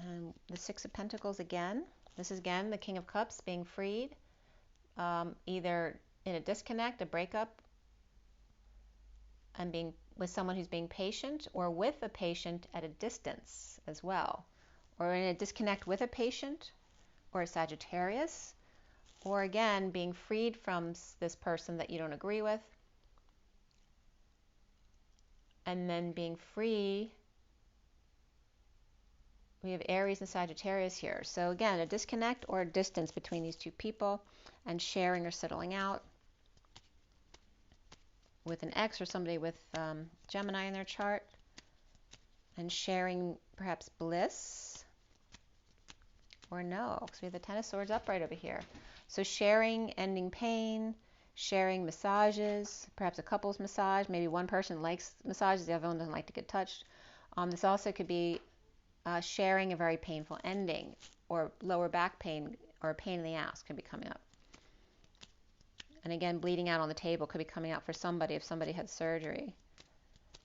And the Six of Pentacles again. This is again the King of Cups being freed, either in a disconnect, a breakup, and being with someone who's being patient, or with a patient at a distance as well, or in a disconnect with a patient or a Sagittarius, or again being freed from this person that you don't agree with, and then being free. We have Aries and Sagittarius here. So again, a disconnect or a distance between these two people, and sharing or settling out with an ex or somebody with Gemini in their chart, and sharing perhaps bliss or no, because we have the Ten of Swords upright over here. So sharing, ending pain, sharing massages, perhaps a couple's massage. Maybe one person likes massages, the other one doesn't like to get touched. This also could be sharing a very painful ending, or lower back pain or a pain in the ass could be coming up. And again, bleeding out on the table could be coming out for somebody if somebody had surgery.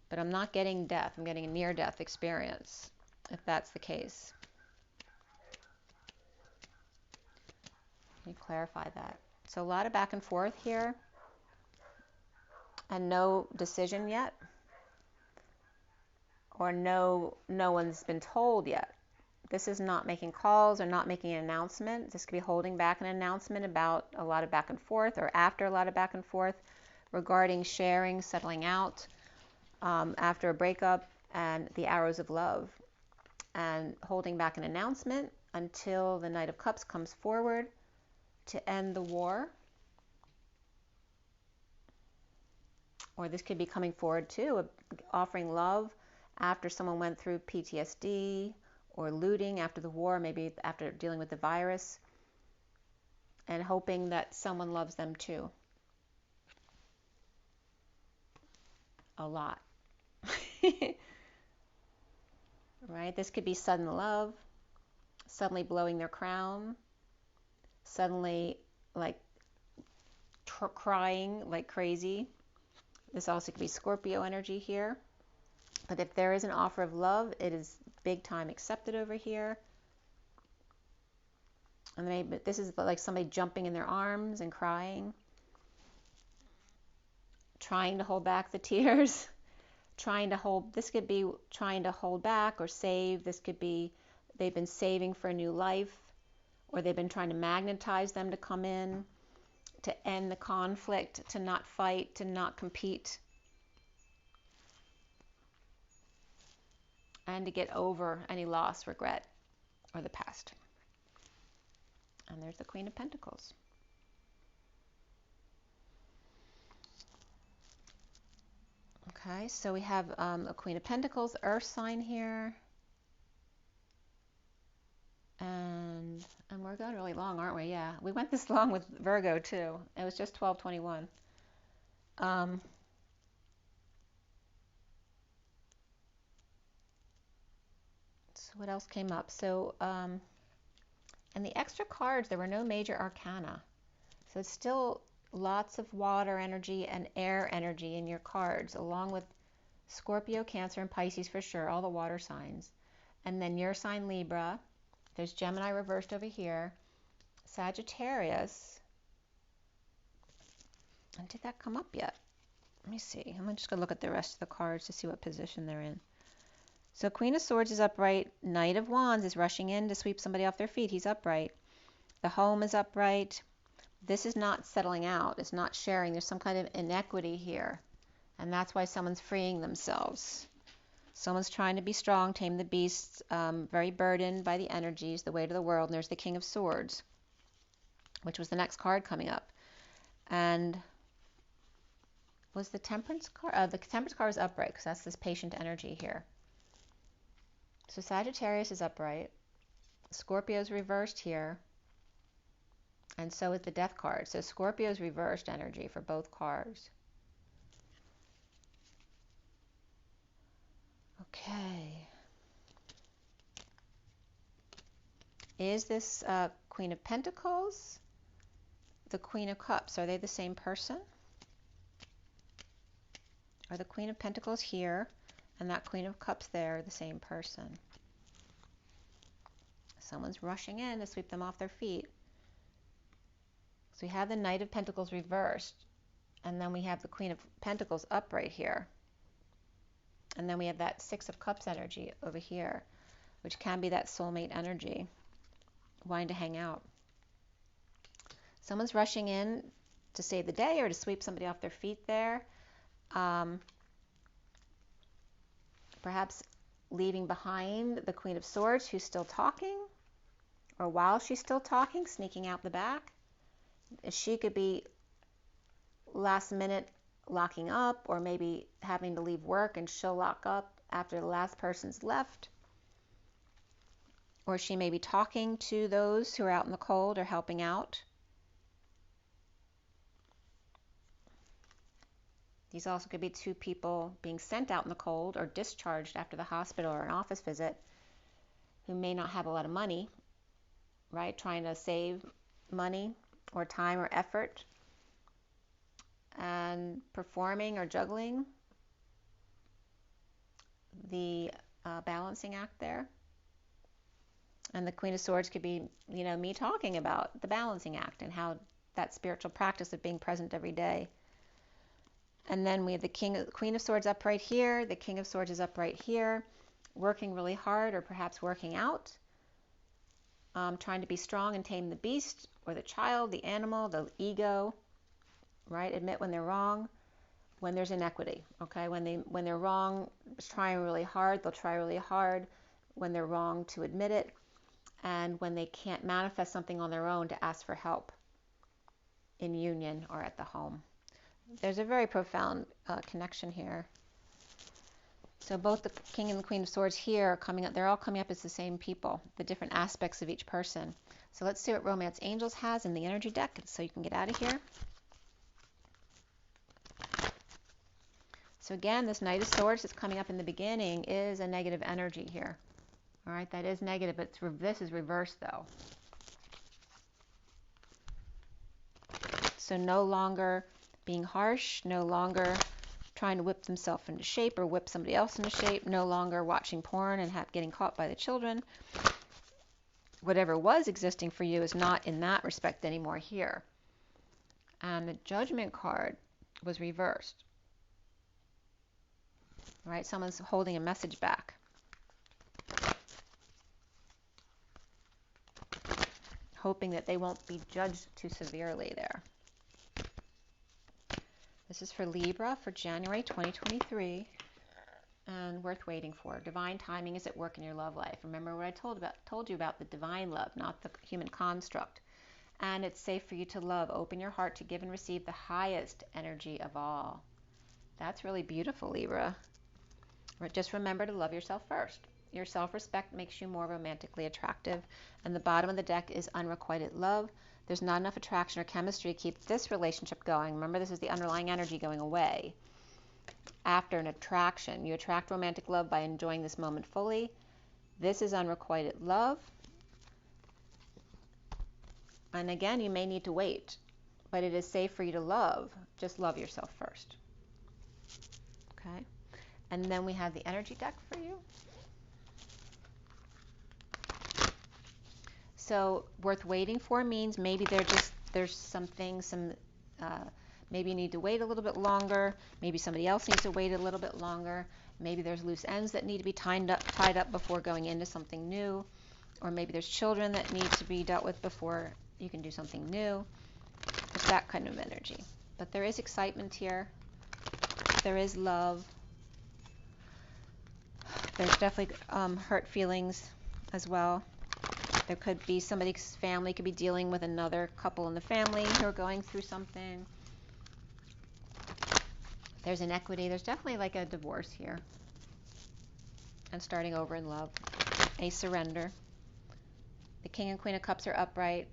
But I'm not getting death. I'm getting a near-death experience, if that's the case. Let me clarify that. So a lot of back and forth here, and no decision yet, or no one's been told yet. This is not making calls or not making an announcement. This could be holding back an announcement about a lot of back and forth, or after a lot of back and forth regarding sharing, settling out, after a breakup, and the arrows of love, and holding back an announcement until the Knight of Cups comes forward to end the war. Or this could be coming forward too, offering love after someone went through PTSD, or looting after the war, maybe after dealing with the virus, and hoping that someone loves them too. A lot. Right? This could be sudden love, suddenly blowing their crown, suddenly like crying like crazy. This also could be Scorpio energy here. But if there is an offer of love, it is big time accepted over here. And maybe this is like somebody jumping in their arms and crying, trying to hold back the tears, this could be trying to hold back or save. This could be they've been saving for a new life, or they've been trying to magnetize them to come in, to end the conflict, to not fight, to not compete, and to get over any loss, regret, or the past. And there's the Queen of Pentacles. Okay, so we have a Queen of Pentacles, Earth sign here. And we're going really long, aren't we? Yeah, we went this long with Virgo too. It was just 12:21. So what else came up? So, and the extra cards, there were no major arcana. So it's still lots of water energy and air energy in your cards, along with Scorpio, Cancer, and Pisces for sure, all the water signs. And then your sign, Libra. There's Gemini reversed over here. Sagittarius. And did that come up yet? Let me see. I'm just going to look at the rest of the cards to see what position they're in. So Queen of Swords is upright. Knight of Wands is rushing in to sweep somebody off their feet. He's upright. The Home is upright. This is not settling out. It's not sharing. There's some kind of inequity here. And that's why someone's freeing themselves. Someone's trying to be strong, tame the beasts, very burdened by the energies, the weight of the world. And there's the King of Swords, which was the next card coming up. And was the Temperance card? The Temperance card is upright because that's this patient energy here. So Sagittarius is upright. Scorpio's reversed here. And so is the Death card. So Scorpio's reversed energy for both cards. Okay. Is this Queen of Pentacles, the Queen of Cups? Are they the same person? Are the Queen of Pentacles here and that Queen of Cups there the same person? Someone's rushing in to sweep them off their feet. So we have the Knight of Pentacles reversed, and then we have the Queen of Pentacles upright here. And then we have that Six of Cups energy over here, which can be that soulmate energy, wanting to hang out. Someone's rushing in to save the day or to sweep somebody off their feet there. Perhaps leaving behind the Queen of Swords who's still talking, or while she's still talking, sneaking out the back. She could be last minute locking up, or maybe having to leave work and she'll lock up after the last person's left. or she may be talking to those who are out in the cold or helping out. These also could be two people being sent out in the cold or discharged after the hospital or an office visit who may not have a lot of money, right? Trying to save money or time or effort and performing or juggling the balancing act there. And the Queen of Swords could be, me talking about the balancing act and how that spiritual practice of being present every day. And then we have the Queen of Swords up right here. The King of Swords is up right here, working really hard or perhaps working out, trying to be strong and tame the beast or the child, the animal, the ego, right? Admit when they're wrong, when there's inequity, okay? When they're wrong, trying really hard, they'll try really hard. When they're wrong, to admit it. And when they can't manifest something on their own, to ask for help in union or at the home. There's a very profound connection here. So both the King and the Queen of Swords here are coming up. They're all coming up as the same people, the different aspects of each person. So let's see what Romance Angels has in the energy deck so you can get out of here. So again, this Knight of Swords that's coming up in the beginning is a negative energy here. All right, that is negative, but this is reversed though. So no longer being harsh, no longer trying to whip themselves into shape or whip somebody else into shape, no longer watching porn and getting caught by the children. Whatever was existing for you is not in that respect anymore here. And the Judgment card was reversed. All right, someone's holding a message back. Hoping that they won't be judged too severely there. This is for Libra for January 2023 and worth waiting for. Divine timing is at work in your love life. Remember what I told you about the divine love, not the human construct. And it's safe for you to love. Open your heart to give and receive the highest energy of all. That's really beautiful, Libra. Just remember to love yourself first. Your self-respect makes you more romantically attractive. And the bottom of the deck is unrequited love. There's not enough attraction or chemistry to keep this relationship going. Remember, this is the underlying energy going away. After an attraction, you attract romantic love by enjoying this moment fully. This is unrequited love. And again, you may need to wait, but it is safe for you to love. Just love yourself first. Okay? And then we have the energy deck for you. So worth waiting for means maybe there's something, maybe you need to wait a little bit longer. Maybe somebody else needs to wait a little bit longer. Maybe there's loose ends that need to be tied up before going into something new. Or maybe there's children that need to be dealt with before you can do something new. It's that kind of energy. But there is excitement here. There is love. There's definitely hurt feelings as well. There could be somebody's family could be dealing with another couple in the family who are going through something. There's inequity. There's definitely like a divorce here. And starting over in love. A surrender. The King and Queen of Cups are upright.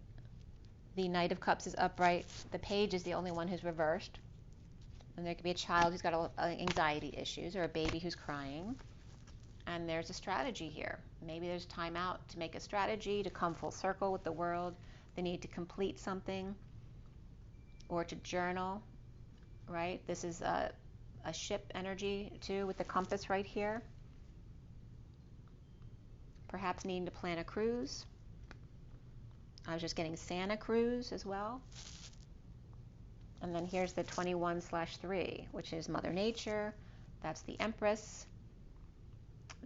The Knight of Cups is upright. The Page is the only one who's reversed. And there could be a child who's got anxiety issues or a baby who's crying. And there's a strategy here. Maybe there's time out to make a strategy, to come full circle with the world. They need to complete something or to journal, right? This is a ship energy too with the compass right here. Perhaps needing to plan a cruise. I was just getting Santa cruise as well. And then here's the 21/3, which is Mother Nature. That's the Empress.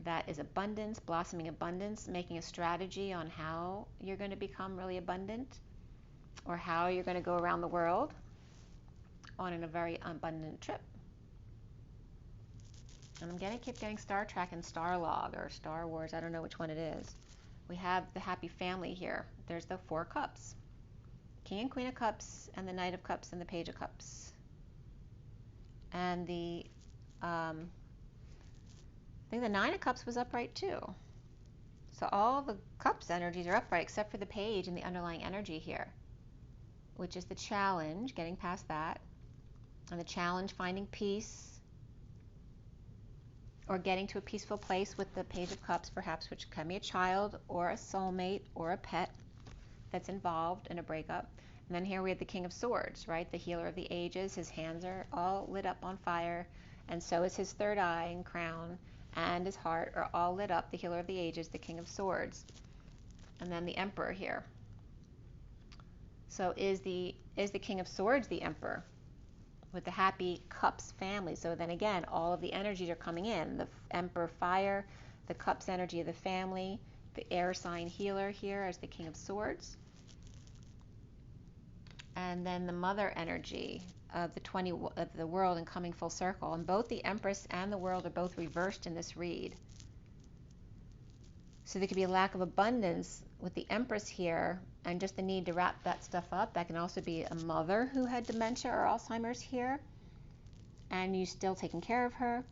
That is abundance, blossoming abundance, making a strategy on how you're going to become really abundant or how you're going to go around the world on a very abundant trip. And I'm keep getting Star Trek and Starlog or Star Wars. I don't know which one it is. We have the happy family here. There's the 4 cups. King and Queen of Cups and the Knight of Cups and the Page of Cups. And the I think the 9 of Cups was upright too. So all the cups energies are upright except for the page and the underlying energy here, which is the challenge, getting past that. And the challenge, finding peace or getting to a peaceful place with the Page of Cups, perhaps, which can be a child or a soulmate or a pet that's involved in a breakup. And then here we have the King of Swords, right? The healer of the ages. His hands are all lit up on fire, and so is his third eye and crown, and his heart are all lit up. The healer of the ages, the King of Swords. And then the Emperor here. So is the King of Swords the Emperor with the Happy Cups family? So then again, all of the energies are coming in. The Emperor fire, the Cups energy of the family, the air sign healer here as the King of Swords. And then the Mother energy of the world and coming full circle. And both the Empress and the world are both reversed in this read. So there could be a lack of abundance with the Empress here and just the need to wrap that stuff up. That can also be a mother who had dementia or Alzheimer's here, and you're still taking care of her,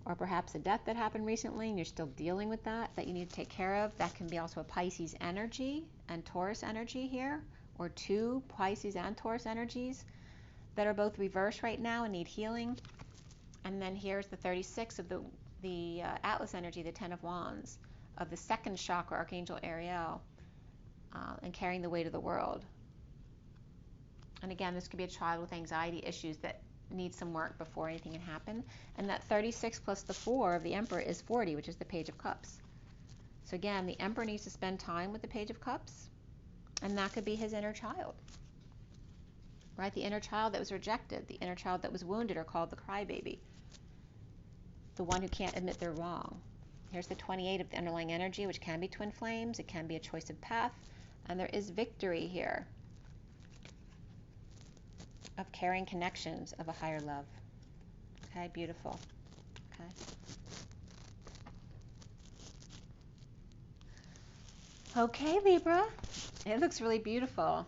or perhaps a death that happened recently and you're still dealing with that you need to take care of. That can be also a Pisces energy and Taurus energy here, or two Pisces and Taurus energies that are both reversed right now and need healing. And then here's the 36 of the Atlas energy, the 10 of Wands, of the second chakra, Archangel Ariel, and carrying the weight of the world. And again, this could be a child with anxiety issues that needs some work before anything can happen. And that 36 plus the 4 of the Emperor is 40, which is the Page of Cups. So again, the Emperor needs to spend time with the Page of Cups, and that could be his inner child, right? The inner child that was rejected, the inner child that was wounded, or called the crybaby, the one who can't admit they're wrong. Here's the 28 of the underlying energy, which can be twin flames. It can be a choice of path. And there is victory here of carrying connections of a higher love. Okay, beautiful. Okay. Okay, Libra. It looks really beautiful.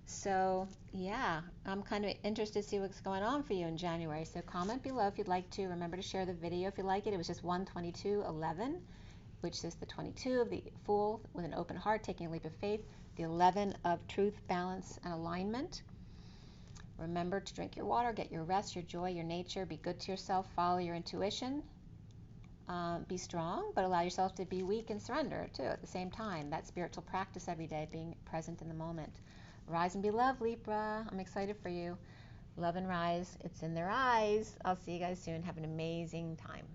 So, yeah, I'm kind of interested to see what's going on for you in January. So comment below if you'd like to. Remember to share the video if you like it. It was just 122:11, which is the 22 of the Fool with an open heart, taking a leap of faith. The 11 of truth, balance, and alignment. Remember to drink your water, get your rest, your joy, your nature. Be good to yourself. Follow your intuition. Be strong, but allow yourself to be weak and surrender, too, at the same time. That spiritual practice every day, being present in the moment. Rise and be loved, Libra. I'm excited for you. Love and rise. It's in their eyes. I'll see you guys soon. Have an amazing time.